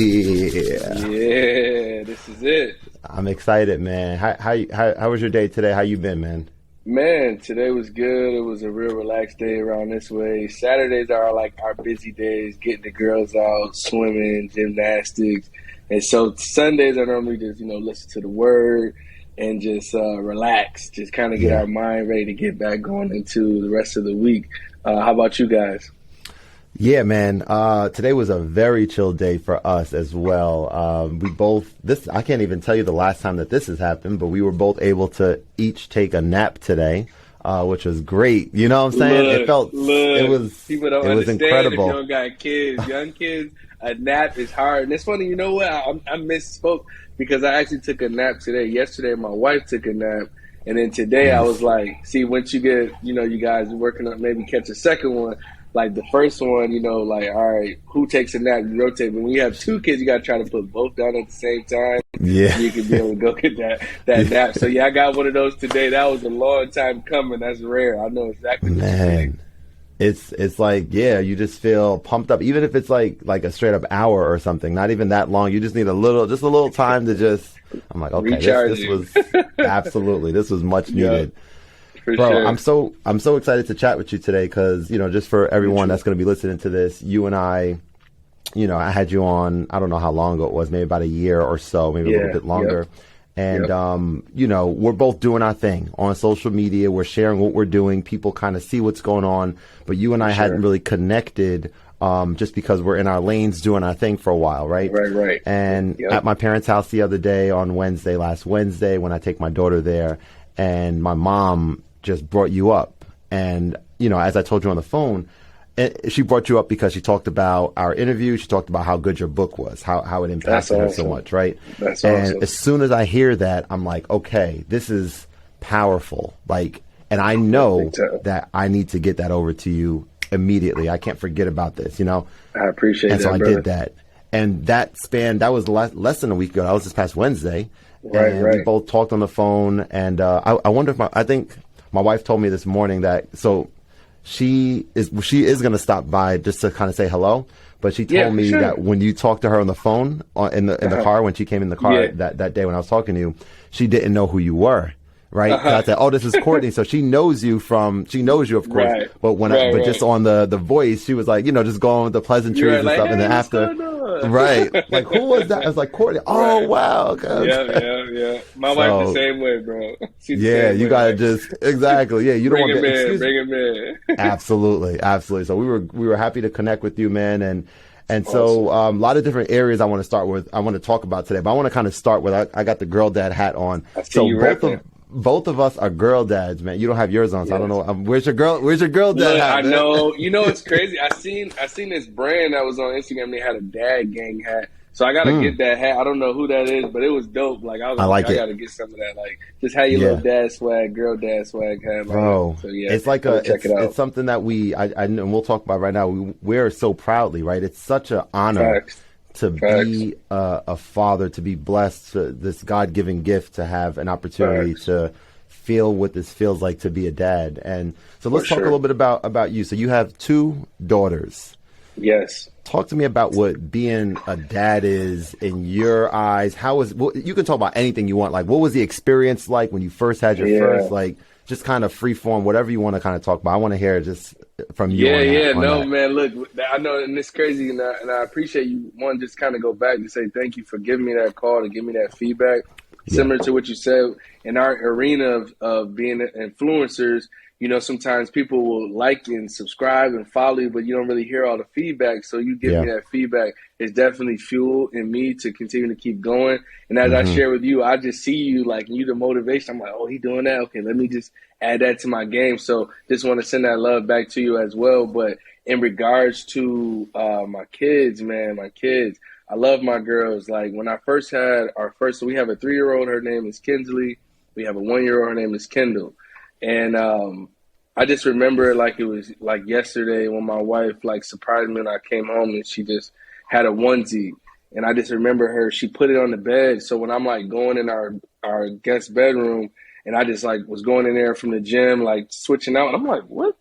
Yeah, this is it. I'm excited, man. How was your day today? How you been, man? Man, today was good. It was a real relaxed day around this way. Saturdays are like our busy days, getting the girls out, swimming, gymnastics. And so Sundays I normally just, listen to the word and just relax, just kind of get Yeah. our mind ready to get back going into the rest of the week. How about you guys? Yeah, man. Today was a very chill day for us as well. I can't even tell you the last time that this has happened, but we were both able to each take a nap today, which was great. You know what I'm saying? People don't it was understand if you incredible. don't got kids. Young kids, a nap is hard. And it's funny, you know what? I misspoke because I actually took a nap today. Yesterday, my wife took a nap. And then today I was like, see, once you get, you guys working up, maybe catch a second one. Like the first one, like, all right, who takes a nap? You rotate. But when you have two kids, you got to try to put both down at the same time. Yeah. So you can be able to go get that nap. So, yeah, I got one of those today. That was a long time coming. That's rare. I know exactly what you're saying. Man. It's like, yeah, you just feel pumped up, even if it's like a straight up hour or something, not even that long. You just need a little time to just, I'm like, okay, this was absolutely, this was much needed. For Bro, sure. I'm so excited to chat with you today because, just for everyone that's going to be listening to this, you and I had you on, I don't know how long ago it was, maybe about a year or so, maybe a little bit longer. Yep. And, we're both doing our thing on social media. We're sharing what we're doing. People kind of see what's going on. But you and I hadn't really connected just because we're in our lanes doing our thing for a while, right? Right. And at my parents' house the other day on last Wednesday, when I take my daughter there, and my mom just brought you up. And, as I told you on the phone, she brought you up because she talked about our interview. She talked about how good your book was, how it impacted her so much, right? That's and awesome. as soon as I hear that, I'm like, okay, this is powerful. And I know that I need to get that over to you immediately. I can't forget about this, I appreciate that, And so I brother. did that. And that was less than a week ago. That was this past Wednesday. And we both talked on the phone. And I wonder if I think my wife told me this morning that, so she is going to stop by just to kind of say hello. But she told me that when you talked to her on the phone in the car, when she came in the car that day when I was talking to you, she didn't know who you were. Right. I said, oh, this is Kourtney. So she knows you, of course. Right. But just on the voice, she was like, just going with the pleasantries and stuff. Hey, and then after, right. Like, who was that? I was like, Kourtney. Oh, wow. Okay. Yeah. My wife the same way, bro. She's you got to just, exactly. Yeah. You don't want to bring him in. Absolutely. So we were happy to connect with you, man. And so a lot of different areas I want to start with, I want to talk about today, but I want to kind of start with, I got the girl dad hat on. I see you both of us are girl dads, man. You don't have yours on, so I don't know. Where's your girl dad hat? I know. It's crazy. I seen this brand that was on Instagram. They had a dad gang hat. So I gotta get that hat. I don't know who that is, but it was dope. Like I gotta get some of that. Like just have your little dad swag, girl dad swag hat. Bro, so yeah, it's like check it out. It's something that and we'll talk about right now. We wear so proudly, right? It's such an honor. Facts. To be a father, to be blessed, this God-given gift, to have an opportunity to feel what this feels like to be a dad. And so let's talk a little bit about you. So you have two daughters. Yes. Talk to me about what being a dad is in your eyes. You can talk about anything you want. Like, what was the experience like when you first had your first, like, just kind of free form, whatever you want to kind of talk about. I want to hear just from you. Man. Look, I know, and it's crazy, and I appreciate you. One, just kind of go back and say thank you for giving me that call to give me that feedback. Similar to what you said, in our arena of being influencers, sometimes people will like and subscribe and follow you, but you don't really hear all the feedback. So you give me that feedback. It's definitely fuel in me to continue to keep going. And as I share with you, I just see you, like, you the motivation. I'm like, oh, he doing that? Okay, let me just add that to my game. So just want to send that love back to you as well. But in regards to my kids, I love my girls. Like, when I first had so we have a 3-year-old, her name is Kinsley. We have a 1-year-old, her name is Kendall. And I just remember like it was like yesterday when my wife like surprised me when I came home and she just had a onesie. And I just remember she put it on the bed. So when I'm like going in our guest bedroom and I just like was going in there from the gym, like switching out, and I'm like, what?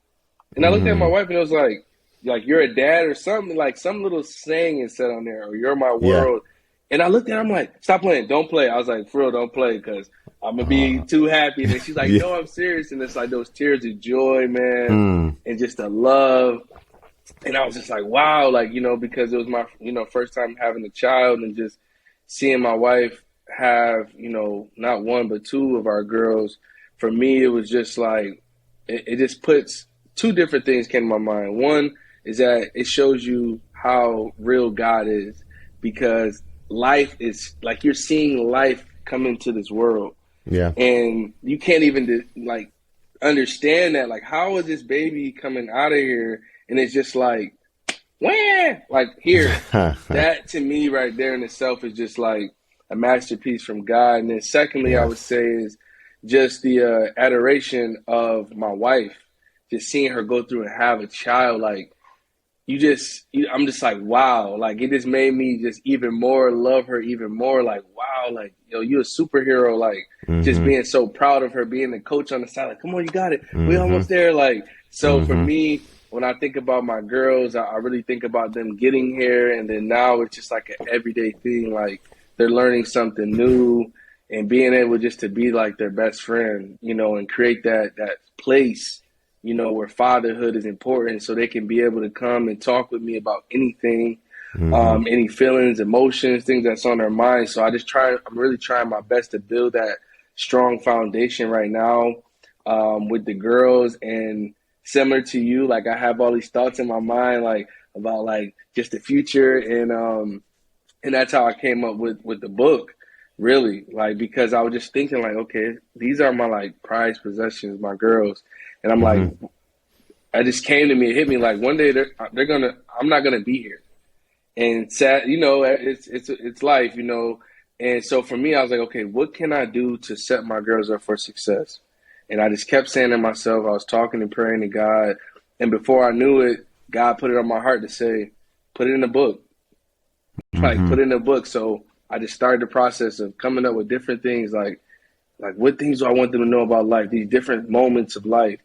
And I looked at my wife and it was like, you're a dad or something, like some little saying is said on there, or you're my Yeah. world. And I looked at her, I'm like, stop playing, don't play. I was like, for real, don't play, because I'm gonna be too happy. And then she's like, Yeah. no, I'm serious. And it's like those tears of joy, man, and just the love. And I was just like, wow, like, because it was my, first time having a child, and just seeing my wife have, not one, but two of our girls. For me, it was just like, it just puts two different things came to my mind. One is that it shows you how real God is, because life is like, you're seeing life come into this world. Yeah. And you can't even like understand that. Like, how is this baby coming out of here? And it's just like, wham! Like, here. That to me right there in itself is just like a masterpiece from God. And then secondly, I would say is just the adoration of my wife, just seeing her go through and have a child. Like, I'm just like, wow. Like, it just made me just even more love her even more. Like, wow, like, you're a superhero. Like, just being so proud of her, being the coach on the side. Like, come on, you got it. We almost there. Like, so for me, when I think about my girls, I really think about them getting here. And then now it's just like an everyday thing. Like, they're learning something new and being able just to be like their best friend, and create that place, where fatherhood is important, so they can be able to come and talk with me about anything, any feelings, emotions, things that's on their mind. So I'm really trying my best to build that strong foundation right now with the girls. And similar to you, like, I have all these thoughts in my mind, like, about like just the future. And that's how I came up with the book, really, like, because I was just thinking like, okay, these are my like prized possessions, my girls. And I'm like, it just came to me, it hit me like, one day I'm not gonna be here. And sad, it's life, And so for me, I was like, okay, what can I do to set my girls up for success? And I just kept saying to myself, I was talking and praying to God. And before I knew it, God put it on my heart to say, put it in a book. Like, put it in a book. So I just started the process of coming up with different things, like what things do I want them to know about life, these different moments of life.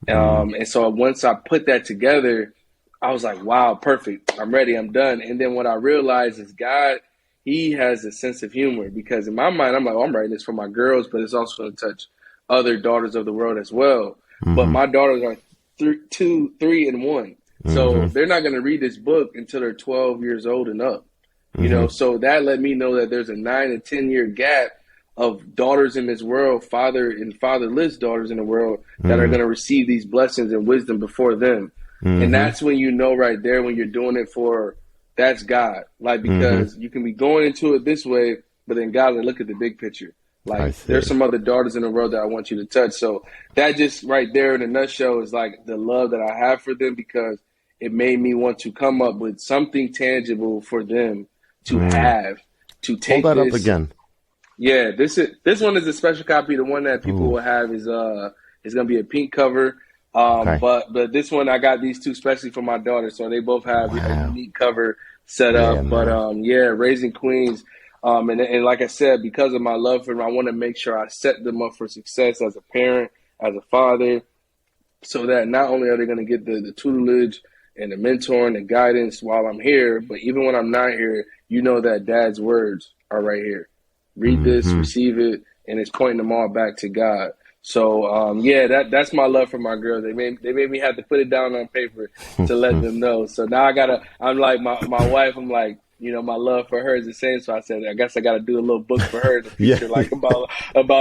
And so once I put that together, I was like, wow, perfect. I'm ready. I'm done. And then what I realized is God, he has a sense of humor, because in my mind, I'm like, oh, I'm writing this for my girls, but it's also going to touch other daughters of the world as well. But my daughters are 2, 3, and 1. So they're not going to read this book until they're 12 years old and up. So that let me know that there's a 9 and 10 year gap of daughters in this world, father and fatherless daughters in the world, that are going to receive these blessings and wisdom before them. And that's when you know right there, when you're doing it for, that's God. Like, because you can be going into it this way, but then God will look at the big picture. Like, there's some other daughters in the world that I want you to touch. So that just right there in a nutshell is like the love that I have for them, because it made me want to come up with something tangible for them to have, to take. Hold that this up again. Yeah, this one is a special copy. The one that people will have is gonna be a pink cover. But this one, I got these two especially for my daughter, so they both have a unique cover set up. But Raising Queens. And like I said, because of my love for them, I want to make sure I set them up for success as a parent, as a father, so that not only are they going to get the tutelage and the mentoring and guidance while I'm here, but even when I'm not here, that Dad's words are right here. Read this, receive it, and it's pointing them all back to God. So that's my love for my girls. They made me have to put it down on paper to let them know. So now I'm like my wife. I'm like, my love for her is the same. So I said, I guess I got to do a little book for her in the future, like about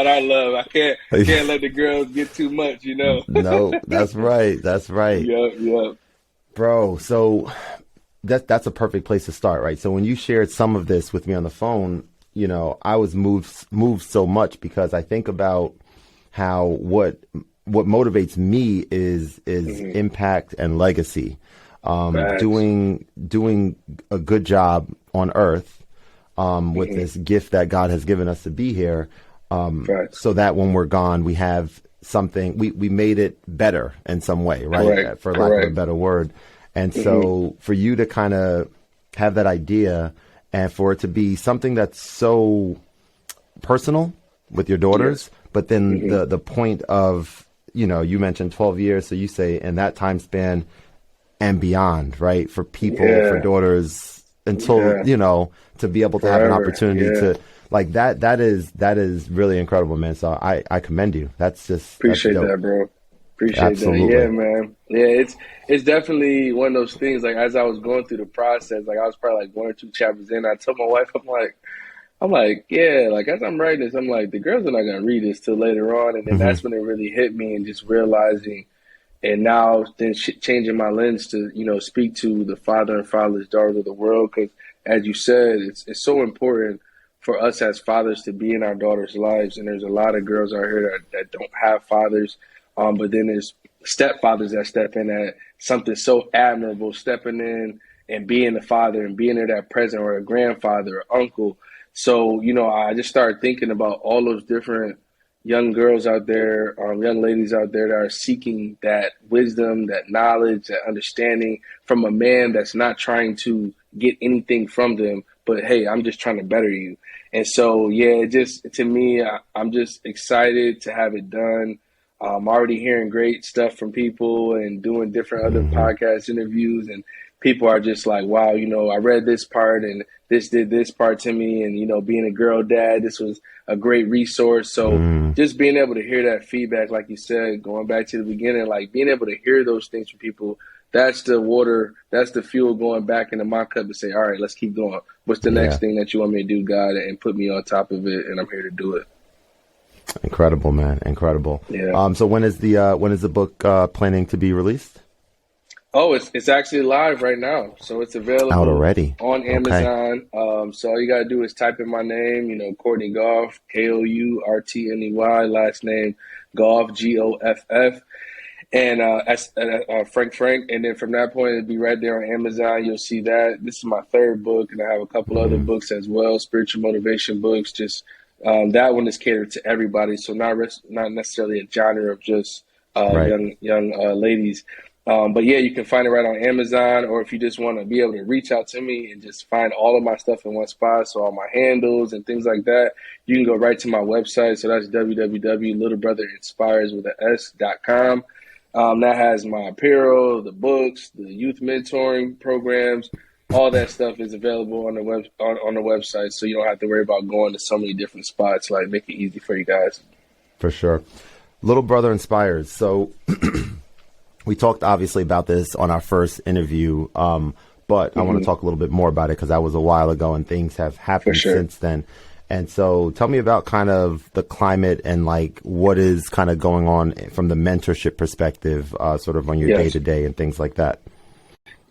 our love. I can't let the girls get too much, No, that's right. That's right. Yep. Bro, so that's a perfect place to start, right? So when you shared some of this with me on the phone, I was moved so much, because I think about how what motivates me is impact and legacy. Doing a good job on earth with this gift that God has given us to be here, so that when we're gone, we have something, we made it better in some way, right? Correct. For lack of a better word. And so for you to kind of have that idea, and for it to be something that's so personal with your daughters, but then the point of, you mentioned 12 years. So you say in that time span, and beyond, right? For people, for daughters, until, you know, to be able to have an opportunity to, like, that is really incredible, man. So I commend you. That's just appreciate that's that, bro. Appreciate Absolutely. that. Yeah, man. Yeah, it's definitely one of those things. Like, as I was going through the process, like I was probably like 1 or 2 chapters in, I told my wife, I'm like, yeah, like as I'm writing this, I'm like, the girls are not gonna read this till later on, and then that's when it really hit me, and just realizing, and now then changing my lens to, you know, speak to the father and fatherless daughters of the world, because as you said, it's so important for us as fathers to be in our daughters' lives, and there's a lot of girls out here that don't have fathers, but then there's stepfathers that step in at something so admirable, stepping in and being a father and being there that present, or a grandfather or uncle. So, you know, I just started thinking about all those different young girls out there, young ladies out there that are seeking that wisdom, that knowledge, that understanding from a man that's not trying to get anything from them, but hey, I'm just trying to better you. And so, yeah, just to me, I'm just excited to have it done. I'm already hearing great stuff from people and doing different other podcast interviews, and people are just like, wow, you know, I read this part and this did this part to me, and, you know, being a girl dad, this was a great resource. So just being able to hear that feedback, like you said, going back to the beginning, like being able to hear those things from people, that's the water, that's the fuel going back into my cup to say, all right, let's keep going. What's the next thing that you want me to do, God? And put me on top of it, and I'm here to do it. Incredible, man. Incredible. Yeah. So when is the book planning to be released? Oh, it's actually live right now. So it's available out already on Amazon. Okay. So all you got to do is type in my name, you know, Kourtney Goff, Kourtney, last name Goff, Goff, and Frank. And then from that point, it'll be right there on Amazon. You'll see that. This is my 3rd book, and I have a couple other books as well, spiritual motivation books. Just that one is catered to everybody. So not necessarily a genre of just young ladies. But yeah, you can find it right on Amazon, or if you just want to be able to reach out to me and just find all of my stuff in one spot, so all my handles and things like that, you can go right to my website. So that's www.littlebrotherinspires.com. That has my apparel, the books, the youth mentoring programs, all that stuff is available on the website. So you don't have to worry about going to so many different spots. Like, make it easy for you guys. For sure. Little Brother Inspires. So we talked obviously about this on our first interview, but I want to talk a little bit more about it because that was a while ago and things have happened since then. And so tell me about kind of the climate and like what is kind of going on from the mentorship perspective, sort of on your day to day and things like that.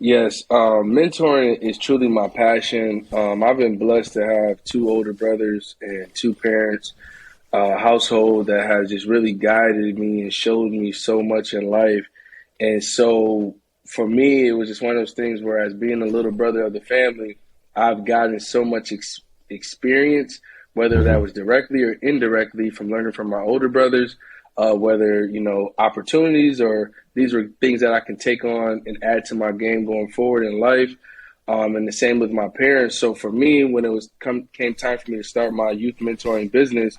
Yes. Mentoring is truly my passion. I've been blessed to have 2 older brothers and 2 parents, household that has just really guided me and showed me so much in life. And so for me, it was just one of those things where, as being a little brother of the family, I've gotten so much experience, whether that was directly or indirectly from learning from my older brothers, whether, you know, opportunities or these were things that I can take on and add to my game going forward in life. And the same with my parents. So for me, when it was came time for me to start my youth mentoring business,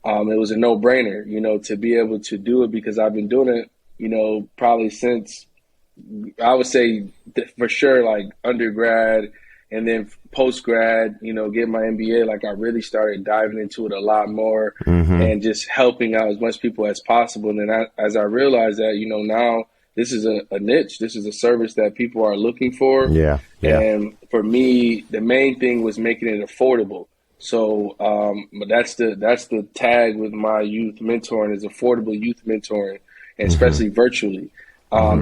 it was a no-brainer, you know, to be able to do it, because I've been doing it, you know, probably since, I would say for sure, like undergrad, and then post-grad, you know, getting my MBA, like I really started diving into it a lot more and just helping out as much people as possible. And then as I realized that, you know, now this is a niche, this is a service that people are looking for. Yeah. And for me, the main thing was making it affordable. So but that's the tag with my youth mentoring, is affordable youth mentoring, and especially virtually,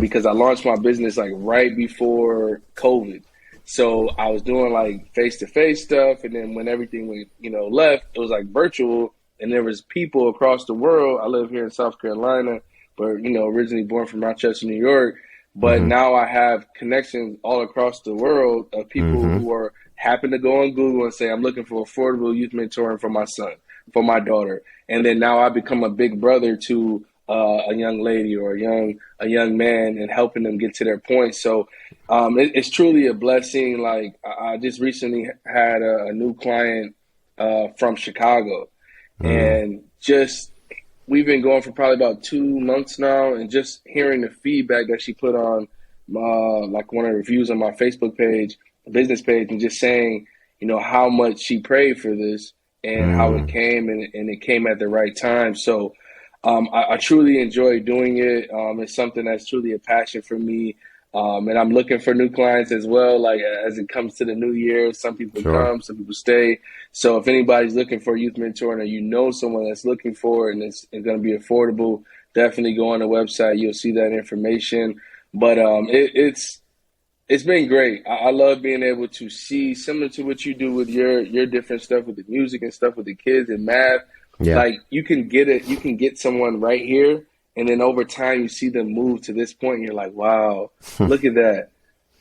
because I launched my business like right before COVID. So I was doing like face-to-face stuff, and then when everything left, it was like virtual, and there was people across the world. I live here in South Carolina, but, you know, originally born from Rochester, New York. But now I have connections all across the world of people who happen to go on Google and say, I'm looking for affordable youth mentoring for my son, for my daughter. And then now I become a big brother to a young lady or a young man, and helping them get to their point. So it's truly a blessing. Like, I just recently had a new client from Chicago, and just we've been going for probably about 2 months now, and just hearing the feedback that she put on like one of the reviews on my Facebook page, business page, and just saying, how much she prayed for this and how it came, and it came at the right time. So I truly enjoy doing it. It's something that's truly a passion for me. And I'm looking for new clients as well. Like as it comes to the new year, some people come, some people stay. So if anybody's looking for youth mentoring, or someone that's looking for it and it's going to be affordable, definitely go on the website. You'll see that information. But it's been great. I love being able to see, similar to what you do with your different stuff with the music and stuff with the kids and math. Yeah. Like you can get someone right here, and then over time you see them move to this point and you're like, wow, look at that.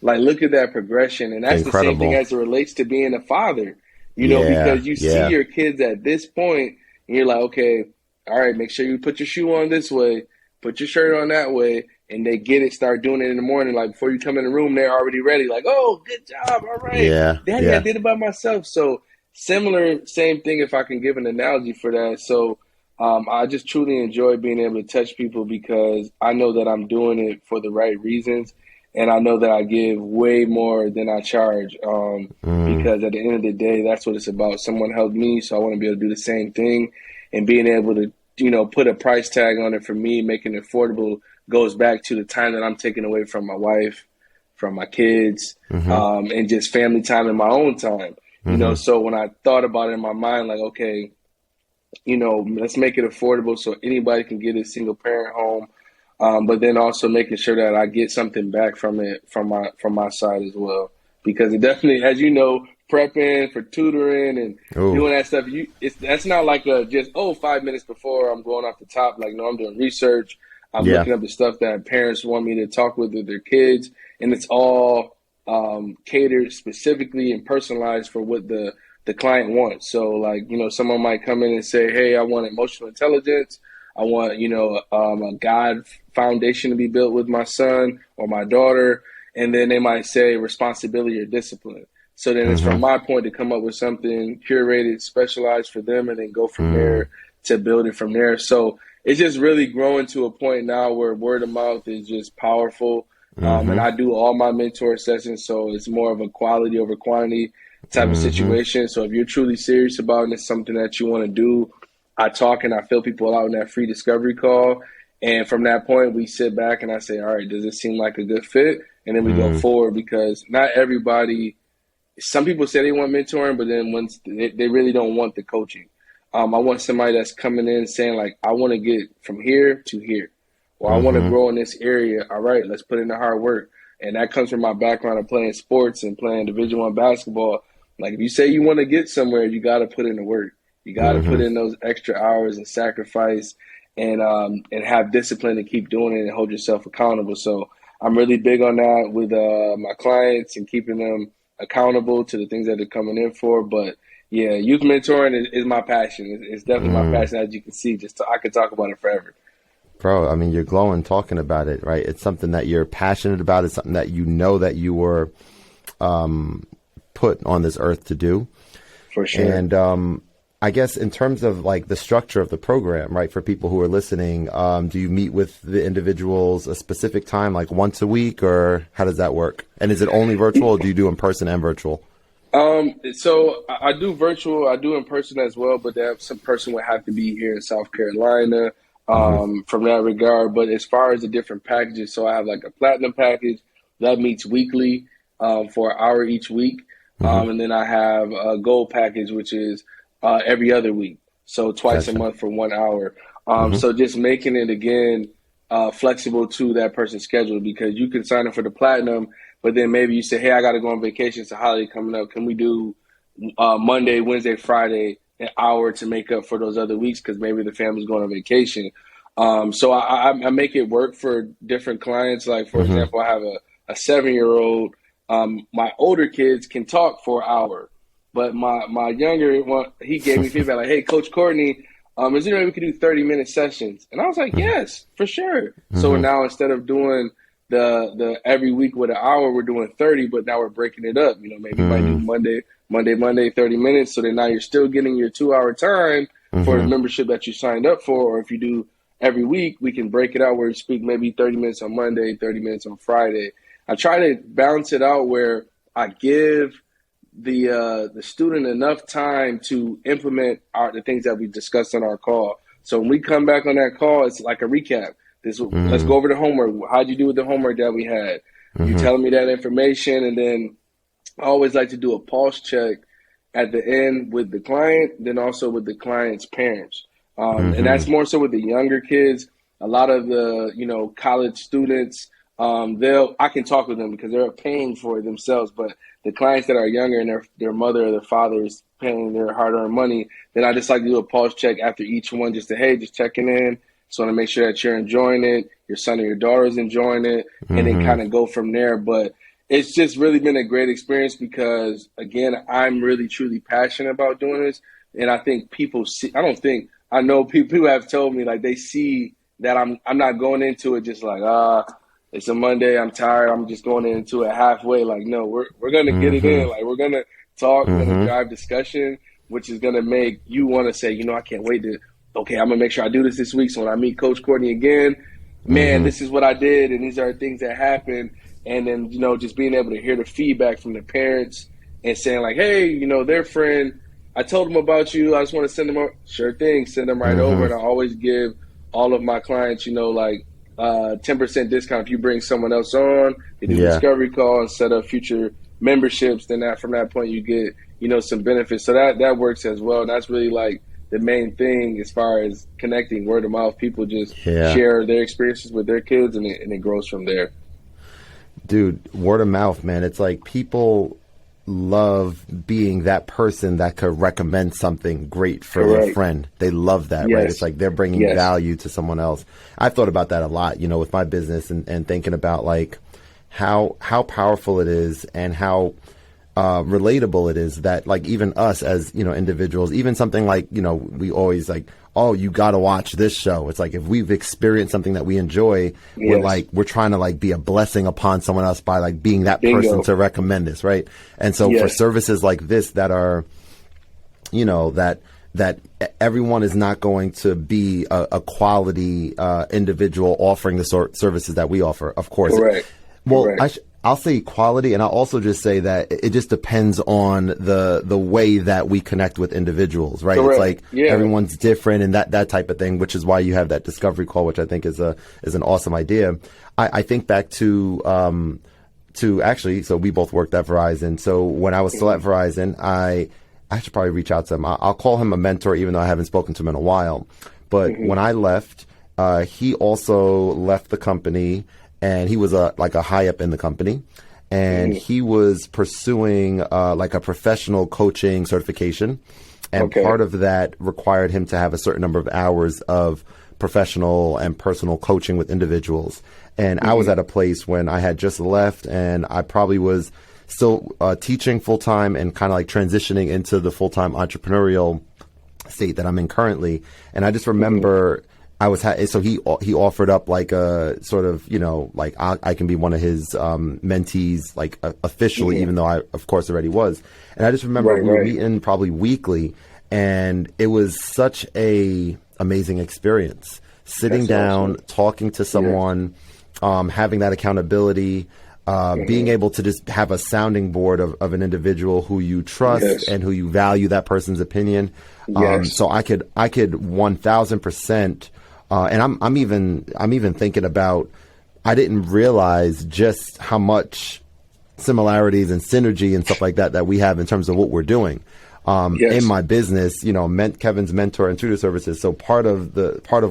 Like, look at that progression. And that's incredible. The same thing as it relates to being a father, because you see your kids at this point and you're like, okay, all right, make sure you put your shoe on this way, put your shirt on that way. And they get it, start doing it in the morning. Like before you come in the room, they're already ready. Like, oh, good job. All right. Yeah. Daddy, I did it by myself. So similar, same thing if I can give an analogy for that. So I just truly enjoy being able to touch people because I know that I'm doing it for the right reasons. And I know that I give way more than I charge because at the end of the day, that's what it's about. Someone helped me, so I want to be able to do the same thing. And being able to, put a price tag on it for me, making it affordable, goes back to the time that I'm taking away from my wife, from my kids, and just family time and my own time. So when I thought about it in my mind, like, okay, let's make it affordable so anybody can get a single parent home, but then also making sure that I get something back from it from my side as well. Because it definitely, as you know, prepping for tutoring and doing that stuff, that's not like just 5 minutes before I'm going off the top. Like, no, I'm doing research. I'm looking up the stuff that parents want me to talk with their kids, and it's all catered specifically and personalized for what the client wants. So, like, someone might come in and say, hey, I want emotional intelligence. I want, a God foundation to be built with my son or my daughter. And then they might say responsibility or discipline. So then it's from my point to come up with something curated, specialized for them, and then go from there to build it from there. So it's just really growing to a point now where word of mouth is just powerful. And I do all my mentor sessions, so it's more of a quality over quantity type of situation. So if you're truly serious about it and it's something that you want to do, I talk and I fill people out in that free discovery call. And from that point, we sit back and I say, all right, does it seem like a good fit? And then we go forward, because not everybody, some people say they want mentoring, but then once they really don't want the coaching. I want somebody that's coming in saying, like, I want to get from here to here, or I want to grow in this area. All right, let's put in the hard work. And that comes from my background of playing sports and playing Division I basketball. Like, if you say you want to get somewhere, you got to put in the work. You got to put in those extra hours and sacrifice and have discipline to keep doing it and hold yourself accountable. So I'm really big on that with my clients and keeping them accountable to the things that they're coming in for. But yeah, youth mentoring is my passion. It's definitely my passion, as you can see. I could talk about it forever. Bro, I mean, you're glowing talking about it, right? It's something that you're passionate about. It's something that you know that you were put on this earth to do. For sure. And I guess in terms of like the structure of the program, right, for people who are listening, do you meet with the individuals a specific time, like once a week, or how does that work? And is it only virtual, or do you do in person and virtual? So I do virtual, I do in person as well, but some person would have to be here in South Carolina from that regard. But as far as the different packages, so I have like a platinum package that meets weekly for an hour each week. And then I have a gold package, which is every other week, so twice a month for 1 hour. So just making it, again, flexible to that person's schedule, because you can sign up for the platinum, but then maybe you say, hey, I got to go on vacation. It's a holiday coming up. Can we do Monday, Wednesday, Friday, an hour to make up for those other weeks, because maybe the family's going on vacation. So I make it work for different clients. Like, for example, I have a 7-year-old. My older kids can talk for an hour. But my younger one, he gave me feedback like, hey, Coach Kourtney, is there any way we could do 30-minute sessions? And I was like, yes, for sure. So now instead of doing the every week with an hour, we're doing 30, but now we're breaking it up. Maybe you might do Monday, 30 minutes. So then now you're still getting your 2-hour time for the membership that you signed up for. Or if you do every week, we can break it out where you speak maybe 30 minutes on Monday, 30 minutes on Friday. I try to balance it out where I give the student enough time to implement the things that we discussed on our call. So when we come back on that call, it's like a recap. Let's go over the homework. How'd you do with the homework that we had? You telling me that information, and then I always like to do a pulse check at the end with the client, then also with the client's parents. And that's more so with the younger kids. A lot of the, college students, I can talk with them because they're paying for it themselves. But the clients that are younger and their mother or their father is paying their hard-earned money, then I just like to do a pulse check after each one just checking in. Just want to make sure that you're enjoying it, your son or your daughter is enjoying it, and then kind of go from there. But it's just really been a great experience because, again, I'm really, truly passionate about doing this. And I think people see – I know people have told me, like, they see that I'm not going into it just like, it's a Monday, I'm tired, I'm just going into it halfway. Like, no, we're going to get it in. Like, we're going to talk, we're going to drive discussion, which is going to make you want to say, I can't wait to – okay, I'm going to make sure I do this week. So when I meet Coach Kourtney again, man, this is what I did, and these are things that happened. And then, just being able to hear the feedback from the parents and saying like, hey, their friend, I told them about you. I just want to send them over. Sure thing, send them right over. And I always give all of my clients, 10% discount if you bring someone else on. They do a discovery call and set up future memberships. Then from that point, you get, some benefits. So that works as well. And that's really like the main thing as far as connecting word of mouth. People just share their experiences with their kids, and it grows from there. Dude, word of mouth, man. It's like people love being that person that could recommend something great for their friend. They love that, right? It's like they're bringing value to someone else. I've thought about that a lot, with my business and thinking about like how powerful it is and how relatable it is that like even us as, individuals, even something like, we always like, oh, you got to watch this show. It's like if we've experienced something that we enjoy, we're trying to like be a blessing upon someone else by like being that person to recommend this, right? And so for services like this that are, that everyone is not going to be a quality individual offering the sort services that we offer, of course. I'll say quality, and I'll also just say that it just depends on the way that we connect with individuals, right? It's like everyone's different and that type of thing, which is why you have that discovery call, which I think is an awesome idea. I think back to actually, so we both worked at Verizon. So when I was still at Verizon, I should probably reach out to him. I'll call him a mentor, even though I haven't spoken to him in a while. But when I left, he also left the company. And he was a high up in the company, and he was pursuing like a professional coaching certification. And part of that required him to have a certain number of hours of professional and personal coaching with individuals. And I was at a place when I had just left, and I probably was still teaching full time and kind of like transitioning into the full time entrepreneurial state that I'm in currently. And I just remember. So he offered up like a sort of, like I can be one of his mentees, like officially, even though I, of course, already was. And I just remember we were meeting probably weekly, and it was such a amazing experience. Sitting down, talking to someone, having that accountability, being able to just have a sounding board of an individual who you trust and who you value that person's opinion. So I could 1000%. And I'm even thinking about, I didn't realize just how much similarities and synergy and stuff like that we have in terms of what we're doing in my business. Kevin's mentor and tutor services. So part of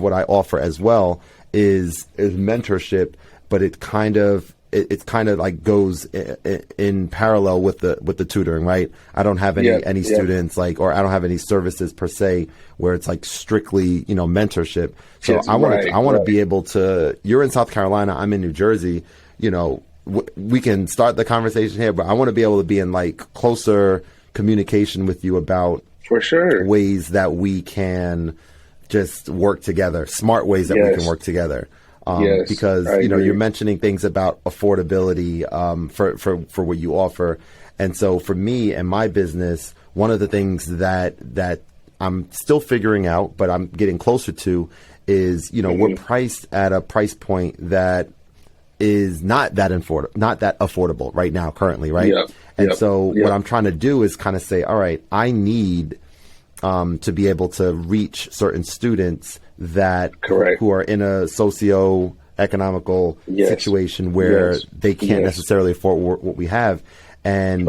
what I offer as well is mentorship, but it kind of like goes in parallel with the tutoring, right? I don't have any students or I don't have any services per se where it's like strictly, mentorship. So I want to be able to, you're in South Carolina, I'm in New Jersey, we can start the conversation here, but I want to be able to be in like closer communication with you about ways that we can just work together, smart ways that we can work together. Because you're mentioning things about affordability for what you offer, and so for me and my business, one of the things that I'm still figuring out, but I'm getting closer to, is we're priced at a price point that is not that affordable right now currently, right? And so what I'm trying to do is kind of say, all right, I need to be able to reach certain students that who are in a socio-economical situation where they can't necessarily afford what we have. And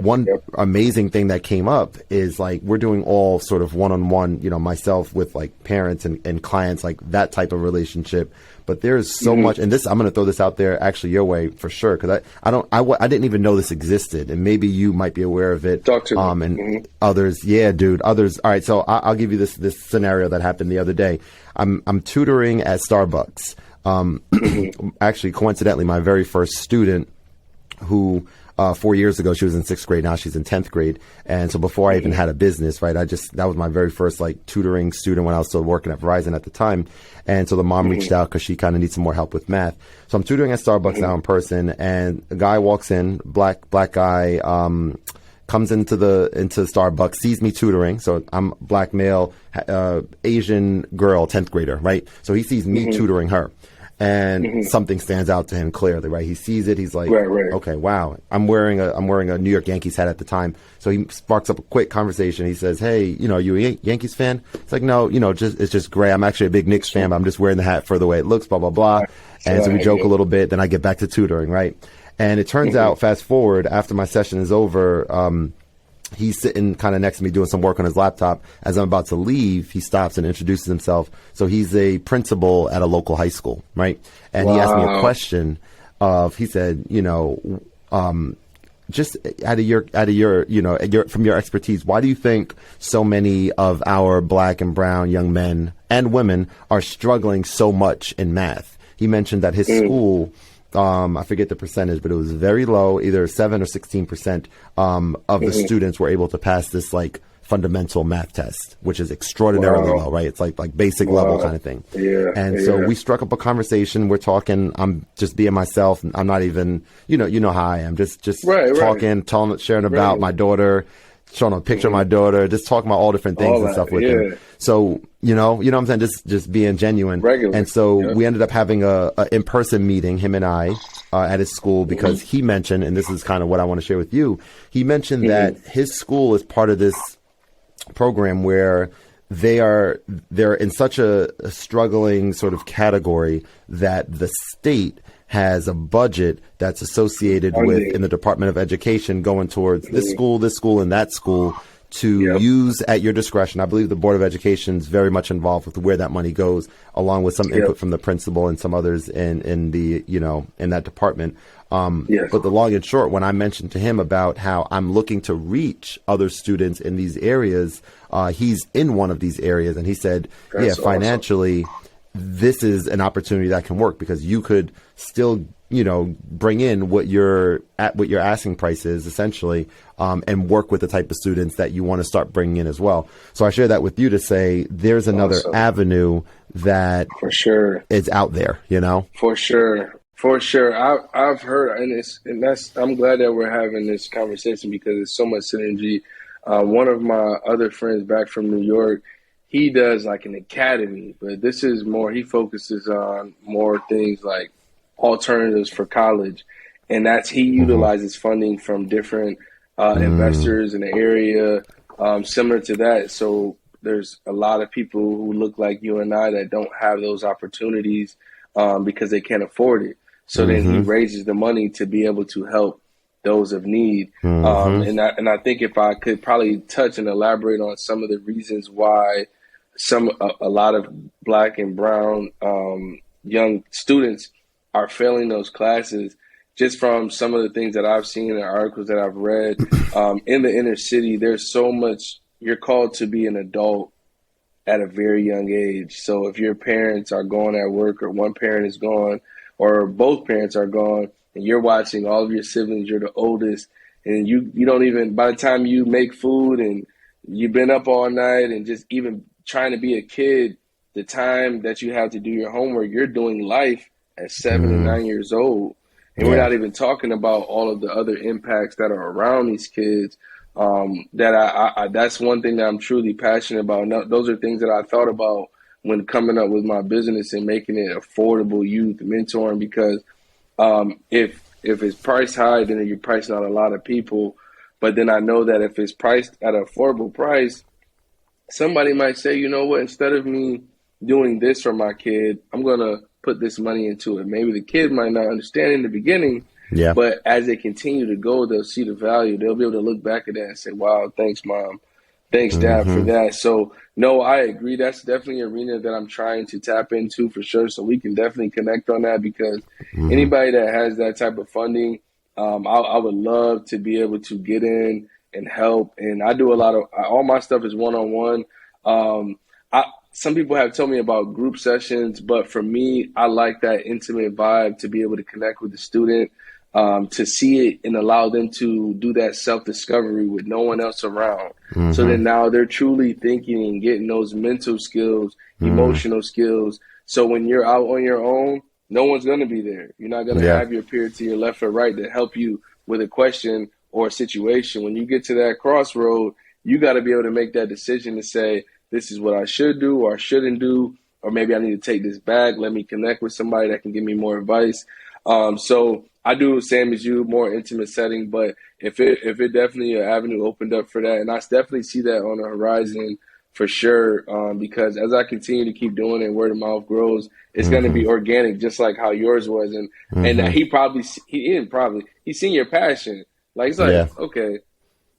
one amazing thing that came up is like we're doing all sort of one-on-one, myself with like parents and clients, like that type of relationship. But there's so much, and this I'm going to throw this out there actually your way for sure, because I didn't even know this existed, and maybe you might be aware of it. Talk to me. And others, others. All right, so I'll give you this scenario that happened the other day. I'm tutoring at Starbucks. Actually, coincidentally, my very first student who 4 years ago, she was in 6th grade. Now she's in 10th grade. And so before I even had a business, right, that was my very first like tutoring student when I was still working at Verizon at the time. And so the mom reached out because she kind of needs some more help with math. So I'm tutoring at Starbucks now in person, and a guy walks in, black guy, comes into Starbucks, sees me tutoring. So I'm black male, Asian girl, 10th grader, right? So he sees me tutoring her. And something stands out to him clearly, right? He sees it. He's like, okay, wow. I'm wearing a New York Yankees hat at the time. So he sparks up a quick conversation. He says, hey, you a Yankees fan? It's like, no, it's just gray. I'm actually a big Knicks fan, but I'm just wearing the hat for the way it looks, blah, blah, blah. And so we joke a little bit. Then I get back to tutoring, right? And it turns out, fast forward, after my session is over, he's sitting kind of next to me doing some work on his laptop. As I'm about to leave, he stops and introduces himself. So he's a principal at a local high school, right? And he asked me a question he said, just out of your from your expertise, why do you think so many of our black and brown young men and women are struggling so much in math? He mentioned that his school, I forget the percentage, but it was very low, either 7 or 16% of the students were able to pass this like fundamental math test, which is extraordinarily low, right? It's like basic level kind of thing. So we struck up a conversation. We're talking. I'm just being myself. I'm not even, you know how I am. Just talking, sharing about my daughter, showing a picture of my daughter, just talking about all different things and stuff with him. So, you know what I'm saying? Just being genuine. Regular. And so we ended up having a in-person meeting, him and I, at his school, because he mentioned, and this is kind of what I want to share with you, he mentioned that his school is part of this program where they're in such a struggling sort of category that the state has a budget that's associated with, in the Department of Education, going towards this school, and that school to use at your discretion. I believe the Board of Education is very much involved with where that money goes, along with some input from the principal and some others in the, in that department. But the long and short, when I mentioned to him about how I'm looking to reach other students in these areas, he's in one of these areas, and he said, financially, this is an opportunity that can work, because you could still, bring in what your asking price is essentially, and work with the type of students that you want to start bringing in as well. So I share that with you to say there's another avenue that for sure is out there, For sure. I've heard, and that's, I'm glad that we're having this conversation, because there's so much synergy. One of my other friends back from New York, he does like an academy, but this is more, he focuses on more things like alternatives for college. And he utilizes funding from different investors in the area, similar to that. So there's a lot of people who look like you and I that don't have those opportunities because they can't afford it. So then he raises the money to be able to help those of need. And I think if I could probably touch and elaborate on some of the reasons why a lot of black and brown young students are failing those classes, just from some of the things that I've seen in articles that I've read, in the inner city, there's so much, you're called to be an adult at a very young age. So if your parents are gone at work, or one parent is gone, or both parents are gone, and you're watching all of your siblings, you're the oldest, and you don't even, by the time you make food and you've been up all night and just even trying to be a kid, the time that you have to do your homework, you're doing life at 7 and 9 years old. And we're not even talking about all of the other impacts that are around these kids. That's one thing that I'm truly passionate about. Now, those are things that I thought about when coming up with my business and making it affordable youth mentoring, because If it's priced high, then you're pricing out a lot of people. But then I know that if it's priced at an affordable price, somebody might say, you know what, instead of me doing this for my kid, I'm going to put this money into it. Maybe the kid might not understand in the beginning, but as they continue to go, they'll see the value. They'll be able to look back at that and say, wow, thanks, Mom. Thanks, Dad, for that. So, no, I agree. That's definitely an arena that I'm trying to tap into for sure. So we can definitely connect on that, because anybody that has that type of funding, I would love to be able to get in and help. And I do a lot of all my stuff is one-on-one. Some people have told me about group sessions, but for me, I like that intimate vibe to be able to connect with the student, to see it and allow them to do that self-discovery with no one else around. So then now they're truly thinking and getting those mental skills, emotional skills. So when you're out on your own, no one's going to be there. You're not going to have your peer to your left or right to help you with a question or a situation. When you get to that crossroad, you got to be able to make that decision to say, this is what I should do or I shouldn't do, or maybe I need to take this back. Let me connect with somebody that can give me more advice. So I do the same as you, more intimate setting, but if it definitely an avenue opened up for that, and I definitely see that on the horizon for sure, because as I continue to keep doing it, word of mouth grows, it's going to be organic, just like how yours was. And he's seen your passion. Like, it's like, okay,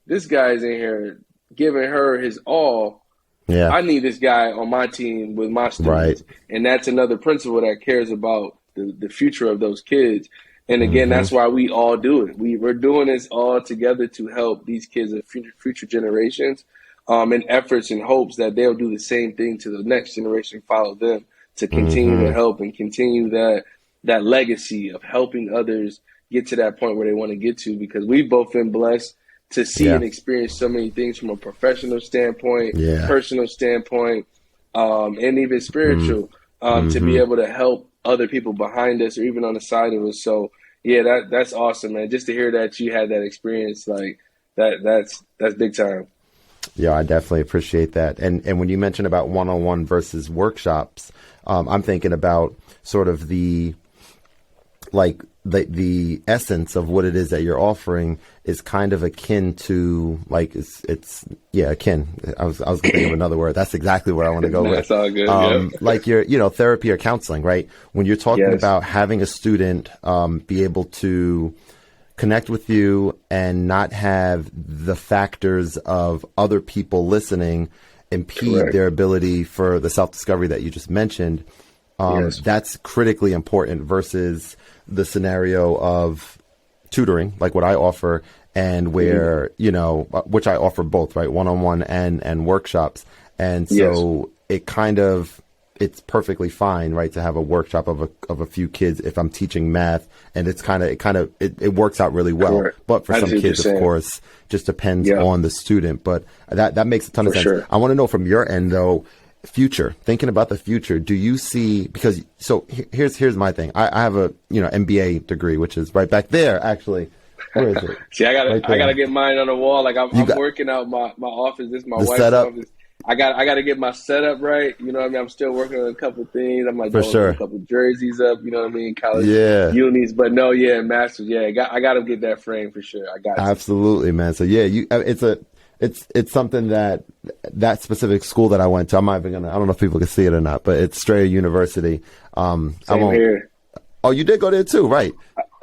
this guy's in here giving her his all. I need this guy on my team with my students. And that's another principle that cares about the future of those kids. And again, that's why we all do it. We're doing this all together to help these kids of future generations, in efforts and hopes that they'll do the same thing to the next generation, follow them, to continue to help and continue that legacy of helping others get to that point where they want to get to, because we've both been blessed to see and experience so many things from a professional standpoint, personal standpoint, and even spiritual, to be able to help other people behind us or even on the side of us. So that's awesome, man. Just to hear that you had that experience, like that's big time. Yeah, I definitely appreciate that. And when you mention about one-on-one versus workshops, I'm thinking about sort of the essence of what it is that you're offering is kind of akin to, like, it's akin. I was going to think of another word. That's exactly where I want to go with. That's all good. Like your, therapy or counseling, right? When you're talking about having a student be able to connect with you and not have the factors of other people listening impede their ability for the self-discovery that you just mentioned, that's critically important versus the scenario of tutoring, like what I offer, and where, which I offer both, right? One-on-one and workshops. And so it's perfectly fine, right, to have a workshop of a few kids if I'm teaching math, and it works out really well. Correct. But for some kids, of course, just depends on the student. But that makes a ton of sense. Sure. I want to know from your end, though, thinking about the future, do you see, because here's my thing. I have a MBA degree, which is right back there, actually. Where is it? See, I gotta get mine on the wall. Like I'm working out my office. This is my wife's office. I got to get my setup right. You know what I mean? I'm still working on a couple things. I'm like, a couple jerseys up. You know what I mean? College unis, but no, masters. I got to get that frame for sure. I got absolutely, man. So it's something that specific school that I went to. I'm not even I don't know if people can see it or not, but it's Strayer University. Same here. Oh, you did go there too, right?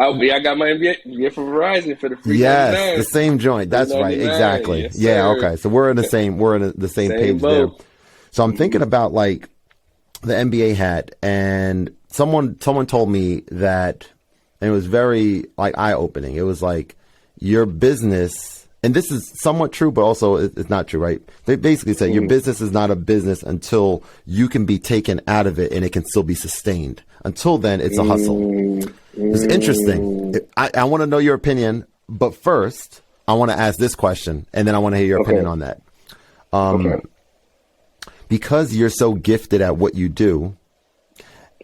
I got my MBA from Verizon for the free. Yes, the same joint. That's right, exactly. Yes, okay. So we're in the same page boat there. So I'm thinking about like the MBA hat, and someone told me that, and it was very like eye opening. It was like your business, and this is somewhat true, but also it's not true, right? They basically say your business is not a business until you can be taken out of it and it can still be sustained. Until then, it's a hustle. It's interesting. I want to know your opinion, but first, I want to ask this question, and then I want to hear your opinion on that. Because you're so gifted at what you do,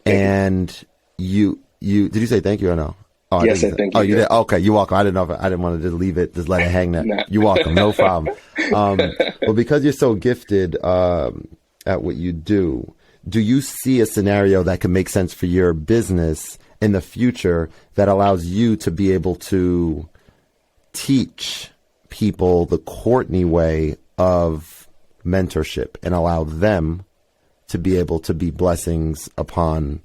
and you did you say thank you or no? Oh, yes, I thank you. Oh, you did? Okay, you're welcome. I didn't know I didn't want to just leave it, just let it hang there. You're welcome. No problem. Well, because you're so gifted at what you do, do you see a scenario that can make sense for your business in the future that allows you to be able to teach people the Kourtney way of mentorship and allow them to be able to be blessings upon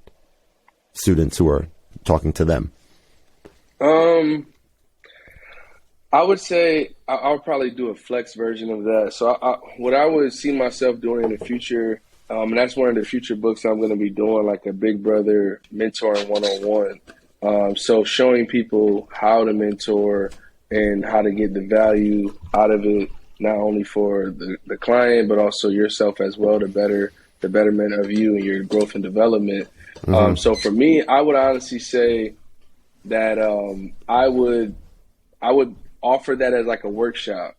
students who are talking to them? I would say I'll probably do a flex version of that. So what I would see myself doing in the future, and that's one of the future books I'm going to be doing, like a big brother mentoring one-on-one. So showing people how to mentor and how to get the value out of it, not only for the client, but also yourself as well, the betterment of you and your growth and development. So for me, I would honestly say that I would offer that as like a workshop,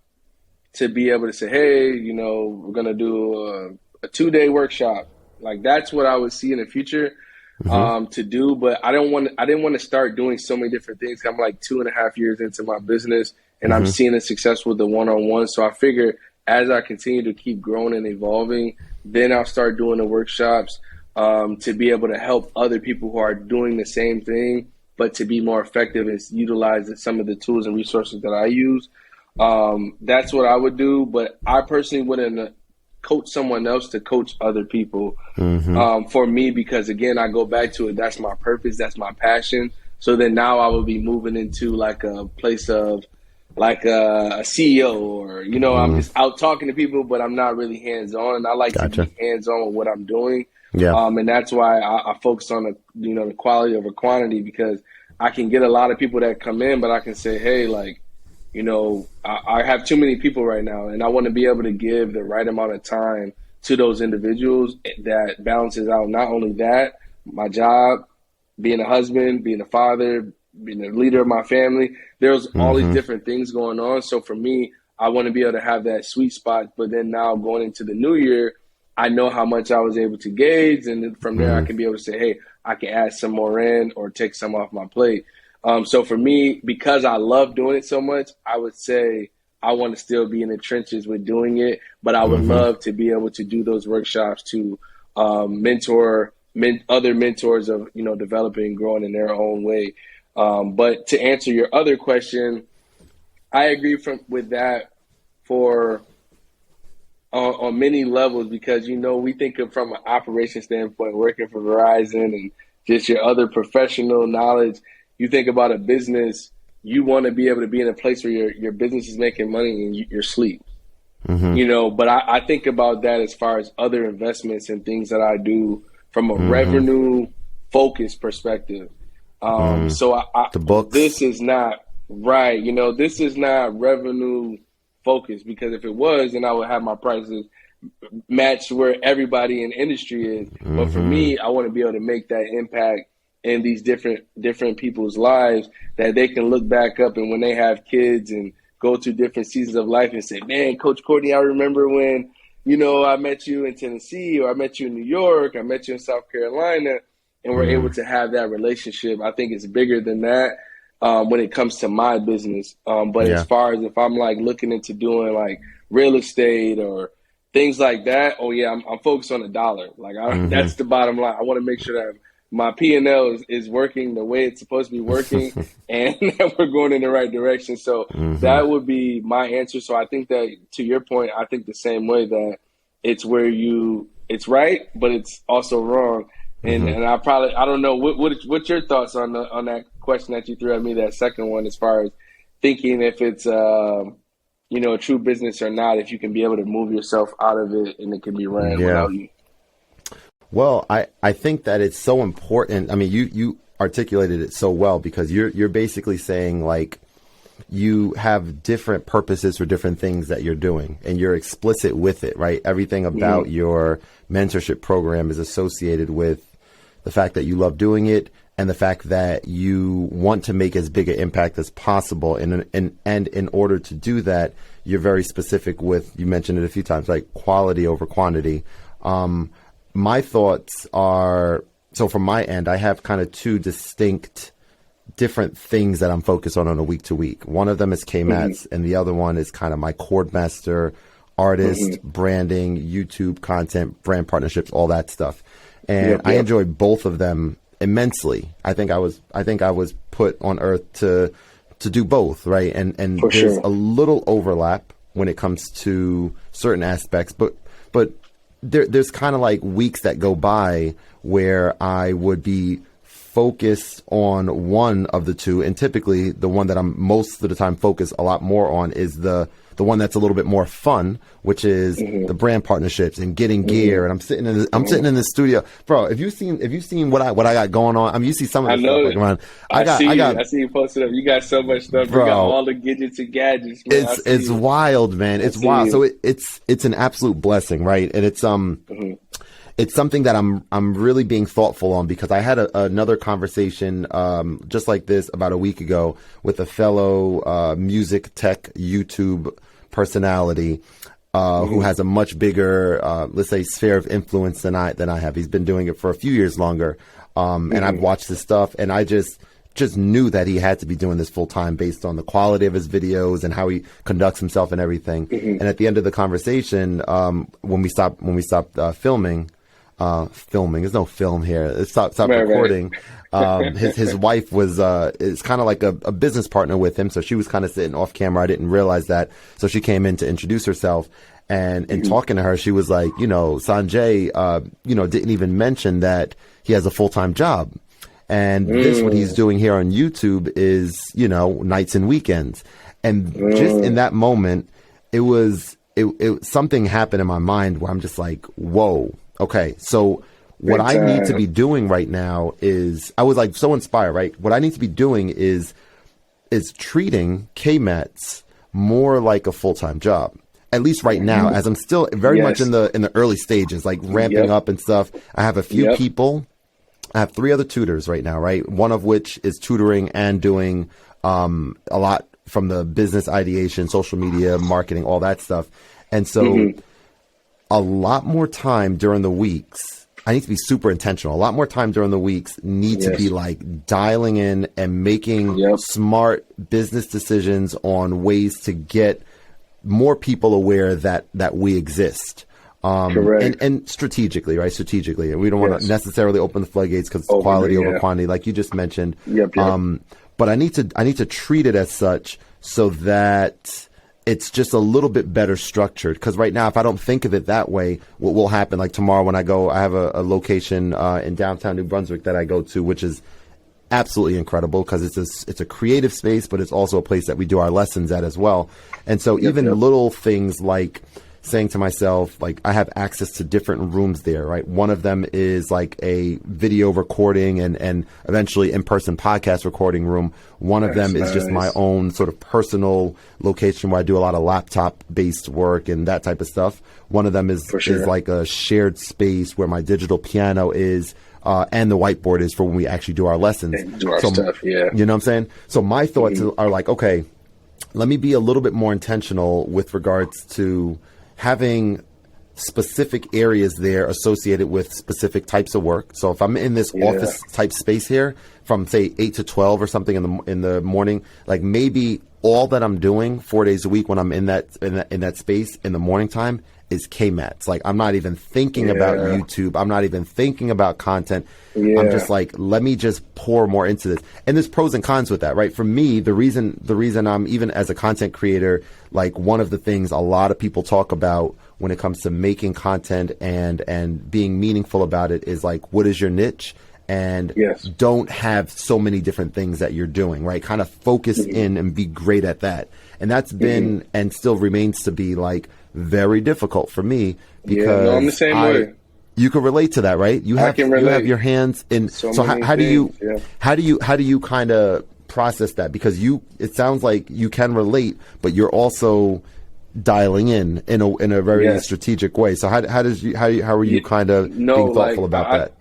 to be able to say, hey, we're going to do a 2-day workshop. Like, that's what I would see in the future to do. But I didn't want to start doing so many different things. I'm like 2.5 years into my business, and I'm seeing the success with the one-on-one. So I figure as I continue to keep growing and evolving, then I'll start doing the workshops to be able to help other people who are doing the same thing, but to be more effective and utilize some of the tools and resources that I use. That's what I would do. But I personally wouldn't coach someone else to coach other people for me, because, again, I go back to it. That's my purpose. That's my passion. So then now I would be moving into like a place of like a CEO, or, I'm just out talking to people, but I'm not really hands-on. I like to be hands-on with what I'm doing. Yeah. And that's why I focus on the quality over quantity, because I can get a lot of people that come in, but I can say, hey, like, I have too many people right now, and I want to be able to give the right amount of time to those individuals that balances out not only that, my job, being a husband, being a father, being a leader of my family. There's all these different things going on. So for me, I want to be able to have that sweet spot. But then now going into the new year, I know how much I was able to gauge, and then from there I can be able to say, hey, I can add some more in or take some off my plate. So for me, because I love doing it so much, I would say I want to still be in the trenches with doing it, but I would love to be able to do those workshops to mentor other mentors of, developing and growing in their own way. But to answer your other question, I agree with that for on many levels, because, we think of from an operation standpoint, working for Verizon and just your other professional knowledge. You think about a business, you want to be able to be in a place where your business is making money and you're asleep. But I think about that as far as other investments and things that I do from a revenue focused perspective. So the books. This is not right. This is not revenue focused, because if it was, then I would have my prices match where everybody in industry is. But for me, I want to be able to make that impact in these different people's lives, that they can look back up and when they have kids and go through different seasons of life and say, man, Coach Kourtney, I remember when, I met you in Tennessee, or I met you in New York, I met you in South Carolina, and we're able to have that relationship. I think it's bigger than that when it comes to my business. But as far as if I'm like looking into doing like real estate or things like that, I'm focused on the dollar. Like that's the bottom line. I want to make sure that my P&L is working the way it's supposed to be working and that we're going in the right direction. So that would be my answer. So I think that, to your point, I think the same way, that it's where it's right, but it's also wrong. And I don't know, what's your thoughts on that question that you threw at me, that second one, as far as thinking if it's, a true business or not, if you can be able to move yourself out of it and it can be ran without you. Well, I think that it's so important. I mean, you articulated it so well, because you're basically saying, like, you have different purposes for different things that you're doing, and you're explicit with it, right? Everything about your mentorship program is associated with the fact that you love doing it and the fact that you want to make as big an impact as possible. And in order to do that, you're very specific with, you mentioned it a few times, like quality over quantity. My thoughts are, so from my end, I have kind of two distinct different things that I'm focused on a week to week. One of them is K-Mats, and the other one is kind of my Khordmaster artist, branding, YouTube content, brand partnerships, all that stuff. And I enjoy both of them immensely. I think I was put on earth to do both, right? And there's a little overlap when it comes to certain aspects, but there's kind of like weeks that go by where I would be focused on one of the two, and typically the one that I'm most of the time focused a lot more on is the one that's a little bit more fun, which is the brand partnerships and getting gear. And I'm sitting in the studio, bro. If you've seen what I got going on, I mean, you see some of the stuff going on. I see you posted up. You got so much stuff, bro. You got all the gadgets and gadgets. Man. It's wild, man. It's wild. So it's an absolute blessing, right? And it's something that I'm really being thoughtful on, because I had another conversation just like this about a week ago with a fellow music tech YouTube personality who has a much bigger, let's say, sphere of influence than I have. He's been doing it for a few years longer, and I've watched his stuff, and I just knew that he had to be doing this full time based on the quality of his videos and how he conducts himself and everything. And at the end of the conversation, when we stopped filming. There's no film here. Stop recording. His wife is kind of like a business partner with him, so she was kind of sitting off camera. I didn't realize that, so she came in to introduce herself. And in talking to her, she was like, Sanjay, didn't even mention that he has a full-time job, and this what he's doing here on YouTube is nights and weekends. And just in that moment, it something happened in my mind where I'm just like, whoa. Okay, so what I need to be doing right now is, I was like so inspired, right? What I need to be doing is treating KMETs more like a full-time job, at least right now, as I'm still very much in the early stages, like ramping up and stuff. I have a few people. I have 3 other tutors right now, right? One of which is tutoring and doing a lot from the business ideation, social media, marketing, all that stuff. And so a lot more time during the weeks, I need to be super intentional. A lot more time during the weeks need to be like dialing in and making smart business decisions on ways to get more people aware that we exist. And strategically, right? Strategically. We don't want to necessarily open the floodgates because it's quality over quantity, like you just mentioned. But I need to treat it as such so that it's just a little bit better structured. Because right now, if I don't think of it that way, what will happen, like tomorrow when I go, I have a location in downtown New Brunswick that I go to, which is absolutely incredible because it's a creative space, but it's also a place that we do our lessons at as well. And so even little things like saying to myself, like, I have access to different rooms there, right? One of them is like a video recording and eventually in-person podcast recording room. One of them is just my own sort of personal location where I do a lot of laptop-based work and that type of stuff. One of them is like a shared space where my digital piano is, and the whiteboard is for when we actually do our lessons. And do our stuff, You know what I'm saying? So my thoughts are like, okay, let me be a little bit more intentional with regards to having specific areas there associated with specific types of work. So if I'm in this office type space here from say 8 to 12 or something in the morning, like maybe all that I'm doing 4 days a week when I'm in that space in the morning time is KMATs. Like I'm not even thinking about YouTube. I'm not even thinking about content. I'm just like, let me just pour more into this. And there's pros and cons with that, right? For me, the reason I'm even as a content creator, like one of the things a lot of people talk about when it comes to making content and being meaningful about it is like, what is your niche? And don't have so many different things that you're doing, right? Kind of focus in and be great at that. And that's been and still remains to be like very difficult for me because I'm the same way. You can relate to that, right? You have your hands in. So how do you kind of process that? Because it sounds like you can relate, but you're also dialing in a very strategic way. So how are you kind of being thoughtful about that?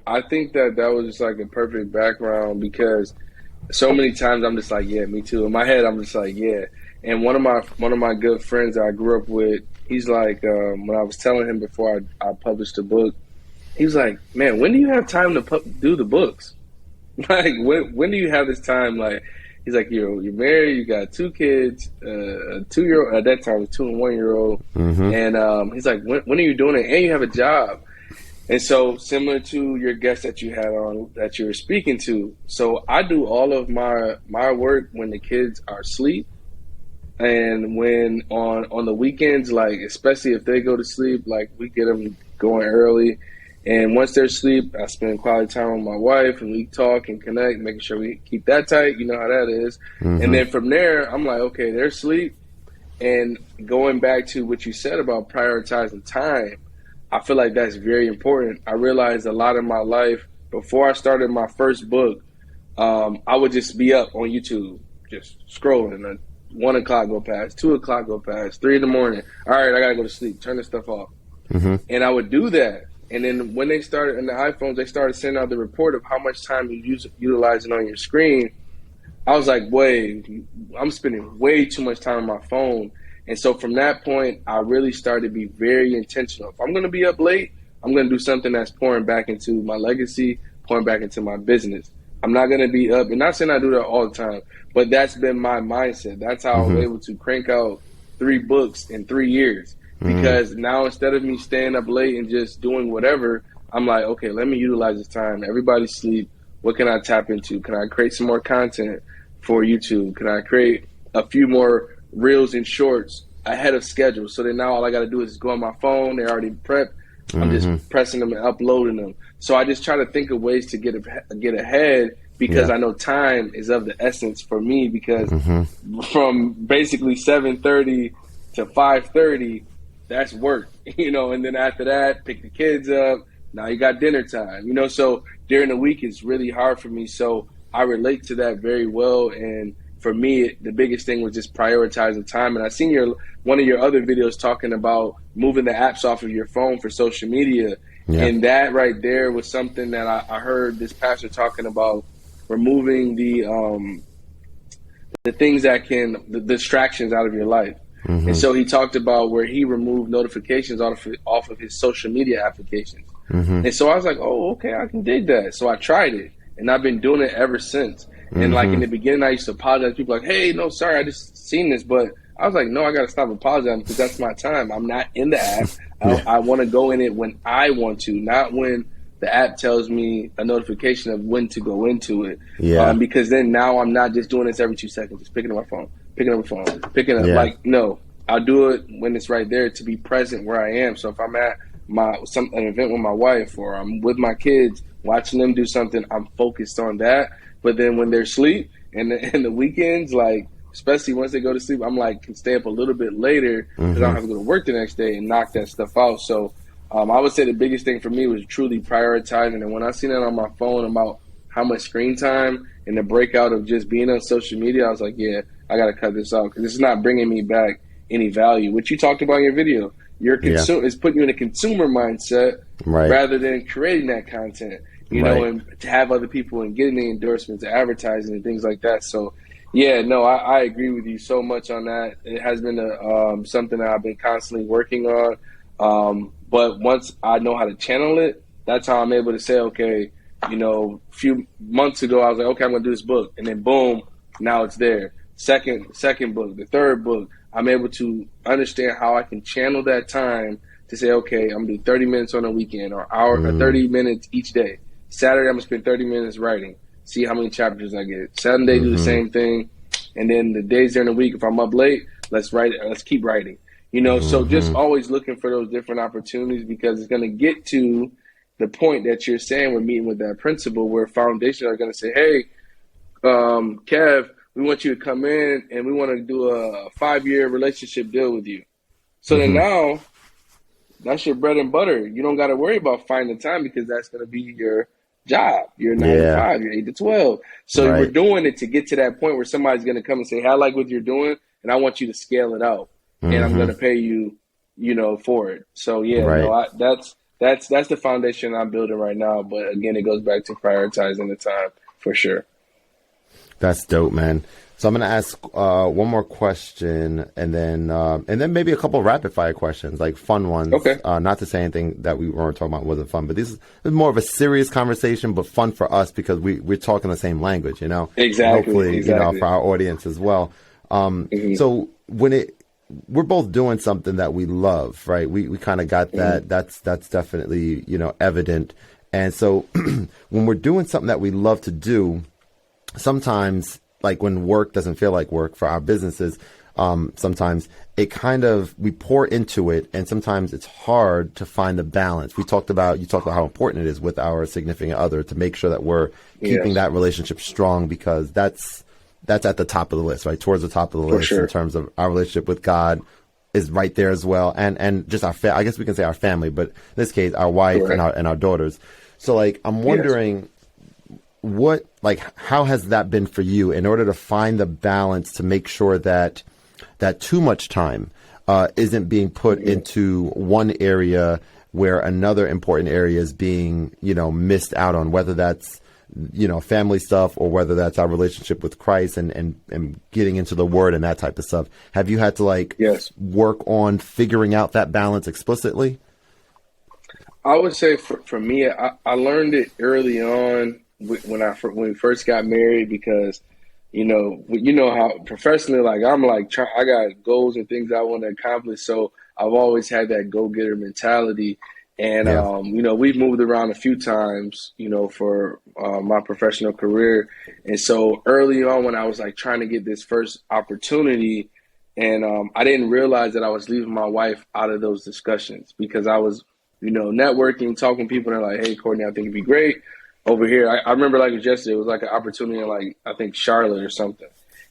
I think that was just like a perfect background because so many times I'm just like, yeah, me too. In my head, I'm just like, yeah. And one of my good friends that I grew up with, he's like, when I was telling him before I published the book, he was like, man, when do you have time to do the books? Like, when do you have this time? Like, He's like, you're married, you got 2 kids, a 2-year-old, at that time, it was 2 and 1-year-old. And he's like, when are you doing it? And you have a job. And so similar to your guest that you had on, that you were speaking to, so I do all of my work when the kids are asleep. And when on the weekends, like, especially if they go to sleep, like, we get them going early. And once they're asleep, I spend quality time with my wife, and we talk and connect, making sure we keep that tight. You know how that is. And then from there, I'm like, okay, they're asleep. And going back to what you said about prioritizing time, I feel like that's very important. I realized a lot of my life, before I started my first book, I would just be up on YouTube, just scrolling. And 1 o'clock go past, 2 o'clock go past, 3 in the morning. All right, I got to go to sleep. Turn this stuff off. And I would do that. And then when they started, in the iPhones, they started sending out the report of how much time you utilizing on your screen. I was like, wait, I'm spending way too much time on my phone. And so from that point, I really started to be very intentional. If I'm going to be up late, I'm going to do something that's pouring back into my legacy, pouring back into my business. I'm not going to be up, and not saying I do that all the time, but that's been my mindset. That's how I was able to crank out 3 books in 3 years. Because now, instead of me staying up late and just doing whatever, I'm like, okay, let me utilize this time. Everybody's asleep. What can I tap into? Can I create some more content for YouTube? Can I create a few more reels and shorts ahead of schedule? So then now all I got to do is go on my phone. They're already prepped. I'm just pressing them and uploading them. So I just try to think of ways to get ahead, because I know time is of the essence for me, because from basically 7:30 to 5:30, that's work, and then after that, pick the kids up. Now you got dinner time, so during the week it's really hard for me. So I relate to that very well. And for me, the biggest thing was just prioritizing time. And I seen one of your other videos talking about moving the apps off of your phone for social media. Yeah. And that right there was something that I heard this pastor talking about, removing the things that the distractions out of your life. And so he talked about where he removed notifications off of his social media applications. And so I was like, oh, okay, I can dig that. So I tried it, and I've been doing it ever since. And like in the beginning, I used to apologize. People like, hey, no, sorry, I just seen this. But I was like, no, I got to stop apologizing, because that's my time. I'm not in the app. I want to go in it when I want to, not when the app tells me a notification of when to go into it. Because then now I'm not just doing this every 2 seconds, just picking up my phone. Like, no, I'll do it when it's right there, to be present where I am. So if I'm at an event with my wife, or I'm with my kids, watching them do something, I'm focused on that. But then when they're asleep and the weekends, like, especially once they go to sleep, I'm like, can stay up a little bit later, because I don't have to go to work the next day, and knock that stuff out. So I would say the biggest thing for me was truly prioritizing. And when I seen that on my phone about how much screen time and the breakout of just being on social media, I was like, yeah, I got to cut this out, because it's not bringing me back any value. What you talked about in your video, it's putting you in a consumer mindset rather than creating that content, and to have other people and getting the endorsements, advertising, and things like that. So, yeah, no, I agree with you so much on that. It has been something that I've been constantly working on. But once I know how to channel it, that's how I'm able to say, okay, a few months ago, I was like, okay, I'm going to do this book. And then boom, now it's there. Second book, the third book, I'm able to understand how I can channel that time to say, okay, I'm going to do 30 minutes on a weekend, or hour, or 30 minutes each day. Saturday, I'm going to spend 30 minutes writing, see how many chapters I get. Sunday, do the same thing. And then the days during the week, if I'm up late, let's keep writing. So just always looking for those different opportunities, because it's going to get to the point that you're saying, we're meeting with that principal, where foundations are going to say, hey, Kev, we want you to come in and we want to do a 5-year relationship deal with you. So then now that's your bread and butter. You don't got to worry about finding time, because that's going to be your job. You're 9 to 5, you're 8 to 12. So we're doing it to get to that point where somebody's going to come and say, hey, I like what you're doing, and I want you to scale it out, and I'm going to pay you, for it. So that's the foundation I'm building right now. But again, it goes back to prioritizing the time, for sure. That's dope, man. So I'm going to ask one more question, and then maybe a couple of rapid fire questions, like fun ones. Okay. Not to say anything that we weren't talking about wasn't fun, but this is more of a serious conversation, but fun for us because we're talking the same language, you know. Exactly. And hopefully, exactly. you know, for our audience as well. So when we're both doing something that we love, right? We kind of got that. That's definitely, you know, evident. And so when we're doing something that we love to do, sometimes, like when work doesn't feel like work for our businesses, sometimes it kind of, we pour into it, and sometimes it's hard to find the balance. You talked about how important it is with our significant other to make sure that we're keeping that relationship strong, because that's at the top of the list, right? Towards the top of the list in terms of our relationship with God is right there as well. And just I guess we can say our family, but in this case, our wife and our daughters. So like, I'm wondering, how has that been for you in order to find the balance to make sure that too much time isn't being put into one area where another important area is being, you know, missed out on, whether that's, you know, family stuff or whether that's our relationship with Christ and getting into the Word and that type of stuff. Have you had to work on figuring out that balance explicitly? I would say for me, I learned it early on when we first got married, because you know how professionally, like I'm like I got goals and things I want to accomplish, so I've always had that go-getter mentality. And you know, we've moved around a few times, you know, for my professional career. And so early on, when I was like trying to get this first opportunity, and I didn't realize that I was leaving my wife out of those discussions, because I was, you know, networking, talking to people, and they're like, "Hey, Kourtney, I think it'd be great." Over here, I remember like it was yesterday, it was like an opportunity in like, I think Charlotte or something.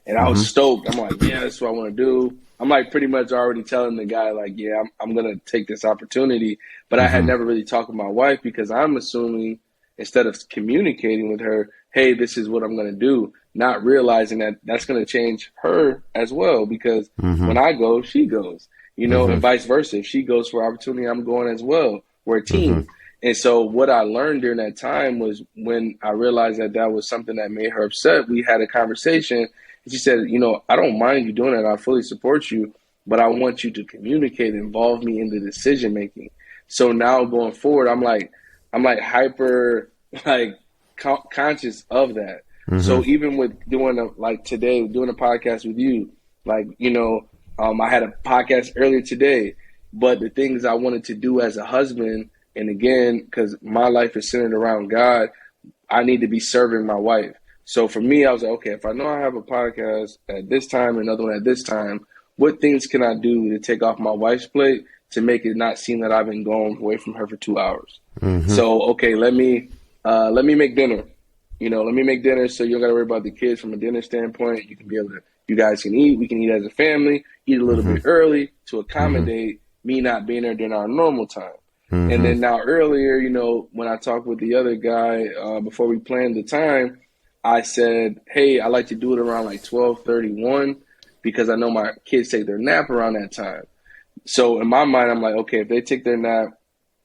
And I was stoked. I'm like, yeah, that's what I want to do. I'm like pretty much already telling the guy like, yeah, I'm going to take this opportunity. But I had never really talked with my wife, because I'm assuming, instead of communicating with her, hey, this is what I'm going to do, not realizing that that's going to change her as well, because when I go, she goes, you know, and vice versa. If she goes for opportunity, I'm going as well. We're a team. And so what I learned during that time was, when I realized that that was something that made her upset, we had a conversation. And she said, you know, I don't mind you doing it. I fully support you, but I want you to communicate, involve me in the decision making. So now going forward, I'm like hyper conscious of that. So even with doing today, doing a podcast with you, like, you know, I had a podcast earlier today, but the things I wanted to do as a husband, and again, because my life is centered around God, I need to be serving my wife. So for me, I was like, okay, if I know I have a podcast at this time and another one at this time, what things can I do to take off my wife's plate to make it not seem that I've been going away from her for 2 hours? So, okay, let me make dinner. You know, let me make dinner so you don't got to worry about the kids from a dinner standpoint. You can be able to, you guys can eat. We can eat as a family, eat a little bit early to accommodate me not being there during our normal time. And then now earlier, you know, when I talked with the other guy before we planned the time, I said, hey, I like to do it around like 12:31, because I know my kids take their nap around that time. So in my mind, I'm like, okay, if they take their nap,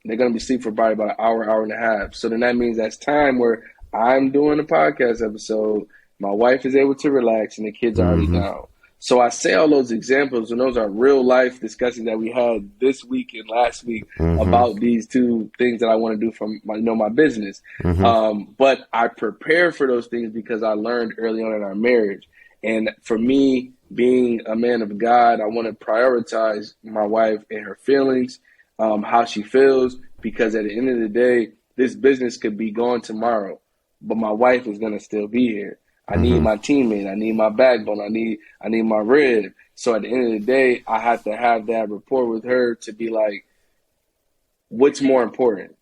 they're going to be asleep for probably about an hour, hour and a half. So then that means that's time where I'm doing a podcast episode, my wife is able to relax, and the kids are already down. So I say all those examples, and those are real life discussions that we had this week and last week about these two things that I want to do from my business. But I prepare for those things because I learned early on in our marriage. And for me, being a man of God, I want to prioritize my wife and her feelings, how she feels, because at the end of the day, this business could be gone tomorrow, but my wife is going to still be here. I need my teammate. I need my backbone. I need my rib. So at the end of the day, I have to have that rapport with her to be like, what's more important?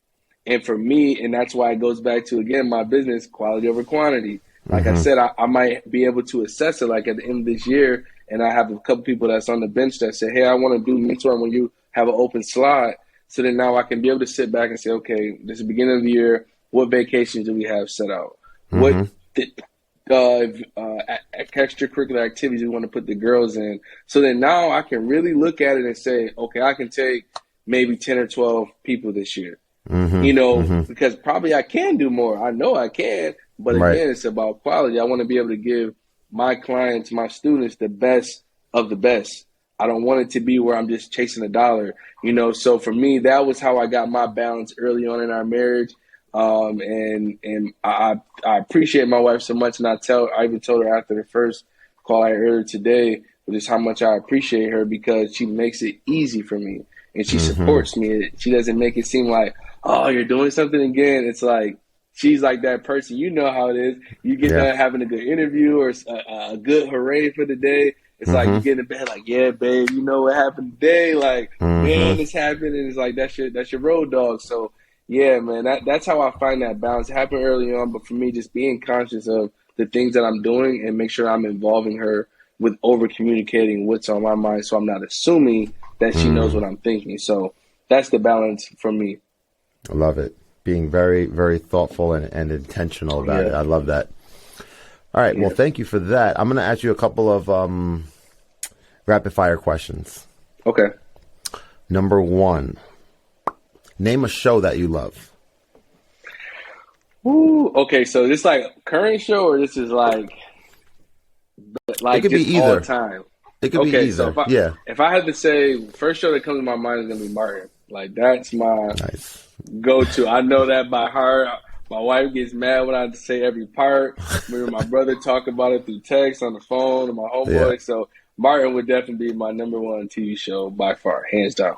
And for me, and that's why it goes back to, again, my business, quality over quantity. Like I said, I might be able to assess it like at the end of this year, and I have a couple people that's on the bench that say, hey, I want to do mentoring when you have an open slot. So then now I can be able to sit back and say, okay, this is the beginning of the year. What vacations do we have set out? What extracurricular activities we want to put the girls in? So then now I can really look at it and say, okay, I can take maybe 10 or 12 people this year. You know, because probably I can do more. I know I can, but again, it's about quality. I want to be able to give my clients, my students, the best of the best. I don't want it to be where I'm just chasing a dollar, So for me, that was how I got my balance early on in our marriage. And I appreciate my wife so much, and I even told her after the first call I heard today, just how much I appreciate her because she makes it easy for me and she supports me. She doesn't make it seem like, oh, you're doing something again. It's like she's like that person. You know how it is. You get done having a good interview or a good hooray for the day. It's like you get in bed like, yeah, babe, you know what happened today? Like, man, this happened. And it's like, that's your road dog. So, yeah, man, that's how I find that balance. It happened early on, but for me, just being conscious of the things that I'm doing and make sure I'm involving her with over communicating what's on my mind, so I'm not assuming that she knows what I'm thinking. So that's the balance for me. I love it. Being very, very thoughtful and intentional about it. I love that. All right. Well, thank you for that. I'm going to ask you a couple of rapid fire questions. Okay. Number 1, name a show that you love. Ooh, okay. So this like current show, or this is like it could just be either. All time? It could be either. So if I had to say, first show that comes to my mind is gonna be Martin. Like that's my go-to. I know that by heart. My wife gets mad when I have to say every part. Me and my brother talk about it through text on the phone and my homeboy. Yeah. So Martin would definitely be my number 1 TV show by far, hands down.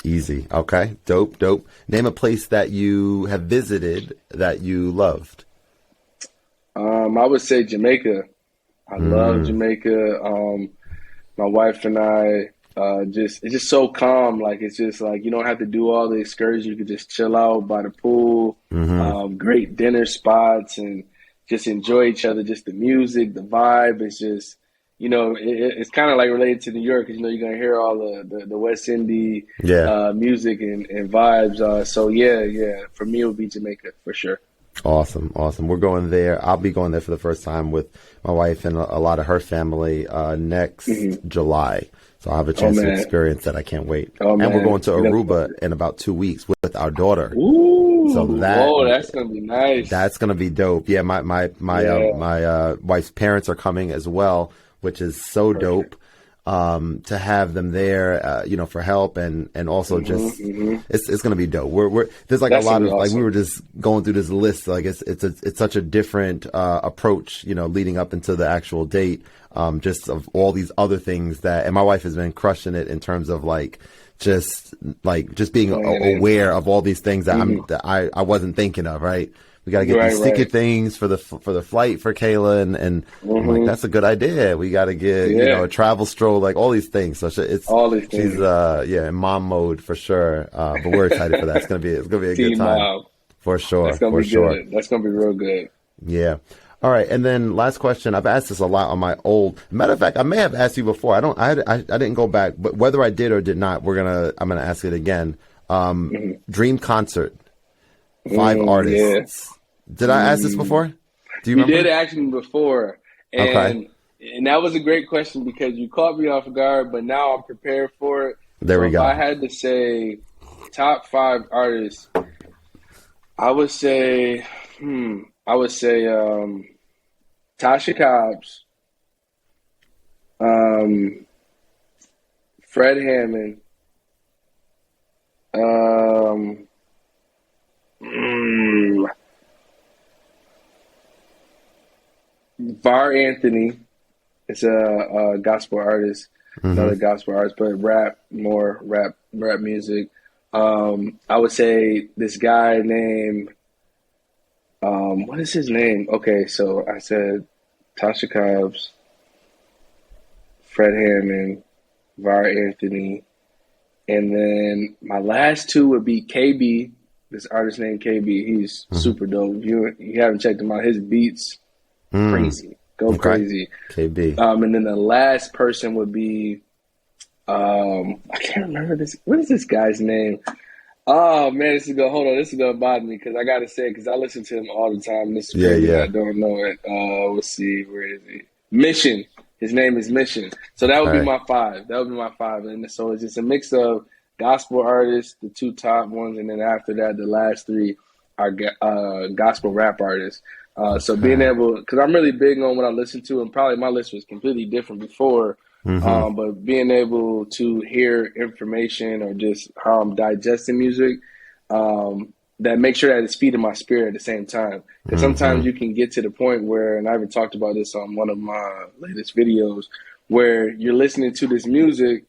Easy. Okay. Dope. Name a place that you have visited that you loved. I would say Jamaica. I love Jamaica. My wife and I it's just so calm. Like it's just like you don't have to do all the excursions. You could just chill out by the pool. Great dinner spots and just enjoy each other. Just the music, the vibe. It's just it's kind of like related to New York because you're gonna hear all the West Indies music and vibes. So yeah. For me, it would be Jamaica for sure. Awesome. We're going there. I'll be going there for the first time with my wife and a lot of her family next July. So I'll have a chance to experience that. I can't wait. And we're going to Aruba in about 2 weeks with our daughter. Ooh, so that's gonna be nice. That's gonna be dope. Yeah, my wife's parents are coming as well, which is so dope. To have them there, for help and also it's going to be dope. There's like a lot of awesome. Like we were just going through this list. Like it's such a different approach, leading up into the actual date. Just of all these other things and my wife has been crushing it in terms of just being aware of all these things that I wasn't thinking of. Right. We got to get these ticket things for the flight for Kayla, and I'm like, that's a good idea. We got to get a travel stroll, like all these things. So it's all these things. She's in mom mode for sure. But we're excited for that. It's gonna be a good time for sure. That's gonna be good. That's gonna be real good. Yeah. All right, and then last question. I've asked this a lot on my old. Matter of fact, I may have asked you before. I didn't go back, but whether I did or did not, I'm gonna ask it again. Dream concert. 5 artists. Yeah. Did I ask this before? Do you remember? You did ask me before. And that was a great question because you caught me off guard, but now I'm prepared for it. There we go. If I had to say top 5 artists, I would say Tasha Cobbs, Fred Hammond, Var Anthony is a gospel artist, another gospel artist, but rap music. I would say this guy named, what is his name? Okay, so I said Tasha Cobbs, Fred Hammond, Var Anthony, and then my last 2 would be KB, this artist named KB. He's super dope. If you haven't checked him out, his beats, crazy. Crazy. KB. And then the last person would be, I can't remember this. What is this guy's name? Oh, man, this is going to bother me because I got to say it because I listen to him all the time. This is crazy. I don't know it. Let's see. Where is he? Mission. His name is Mission. So that would be my 5. And so it's just a mix of gospel artists, the 2 top ones, and then after that, the last 3 are gospel rap artists. So being able, because I'm really big on what I listen to, and probably my list was completely different before, but being able to hear information or just how I'm digesting music, that makes sure that it's feeding my spirit at the same time. Because sometimes you can get to the point where, and I even talked about this on one of my latest videos, where you're listening to this music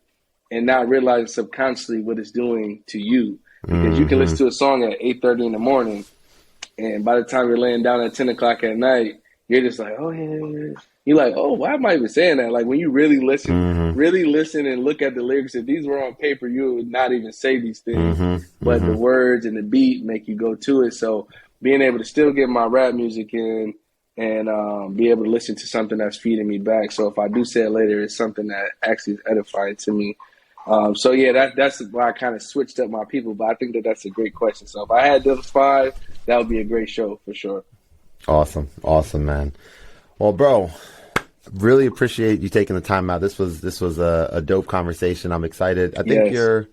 and not realizing subconsciously what it's doing to you. Because you can listen to a song at 8:30 in the morning, and by the time you're laying down at 10 o'clock at night, you're just like, oh, yeah. You're like, oh, why am I even saying that? Like, when you really listen and look at the lyrics, if these were on paper, you would not even say these things. But the words and the beat make you go to it. So being able to still get my rap music in and be able to listen to something that's feeding me back. So if I do say it later, it's something that actually is edifying to me. So, yeah, that's why I kind of switched up my people. But I think that that's a great question. So if I had those 5, that would be a great show for sure. Awesome, man. Well, bro, really appreciate you taking the time out. This was a dope conversation. I'm excited. I think you're,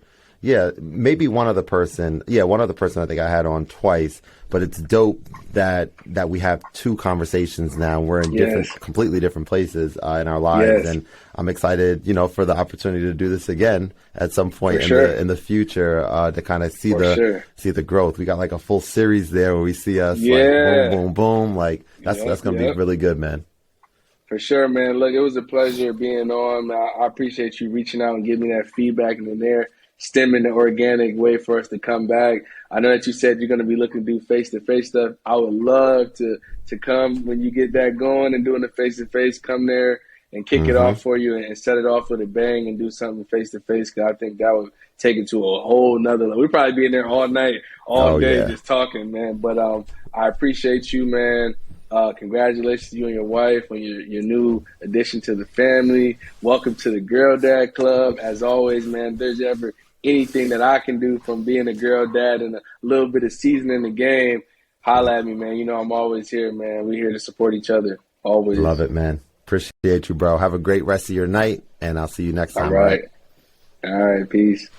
maybe one other person I think I had on twice. But it's dope that we have 2 conversations now. We're in completely different places in our lives, and I'm excited, for the opportunity to do this again at some point in the future to kind of see the growth. We got like a full series there where we see us like boom, boom, boom. Like that's gonna be really good, man. For sure, man. Look, it was a pleasure being on. I appreciate you reaching out and giving me that feedback, and then there stemming the organic way for us to come back. I know that you said you're going to be looking to do face-to-face stuff. I would love to come when you get that going and doing the face-to-face, come there and kick it off for you and set it off with a bang and do something face-to-face, because I think that would take it to a whole nother level. We'd probably be in there all night, all day just talking, man. But I appreciate you, man. Congratulations to you and your wife on your new addition to the family. Welcome to the Girl Dad Club. As always, man, if there's ever anything that I can do from being a girl dad and a little bit of seasoning the game, holla at me, man. I'm always here, man. We're here to support each other. Always. Love it, man. Appreciate you, bro. Have a great rest of your night, and I'll see you next time. All right. Peace.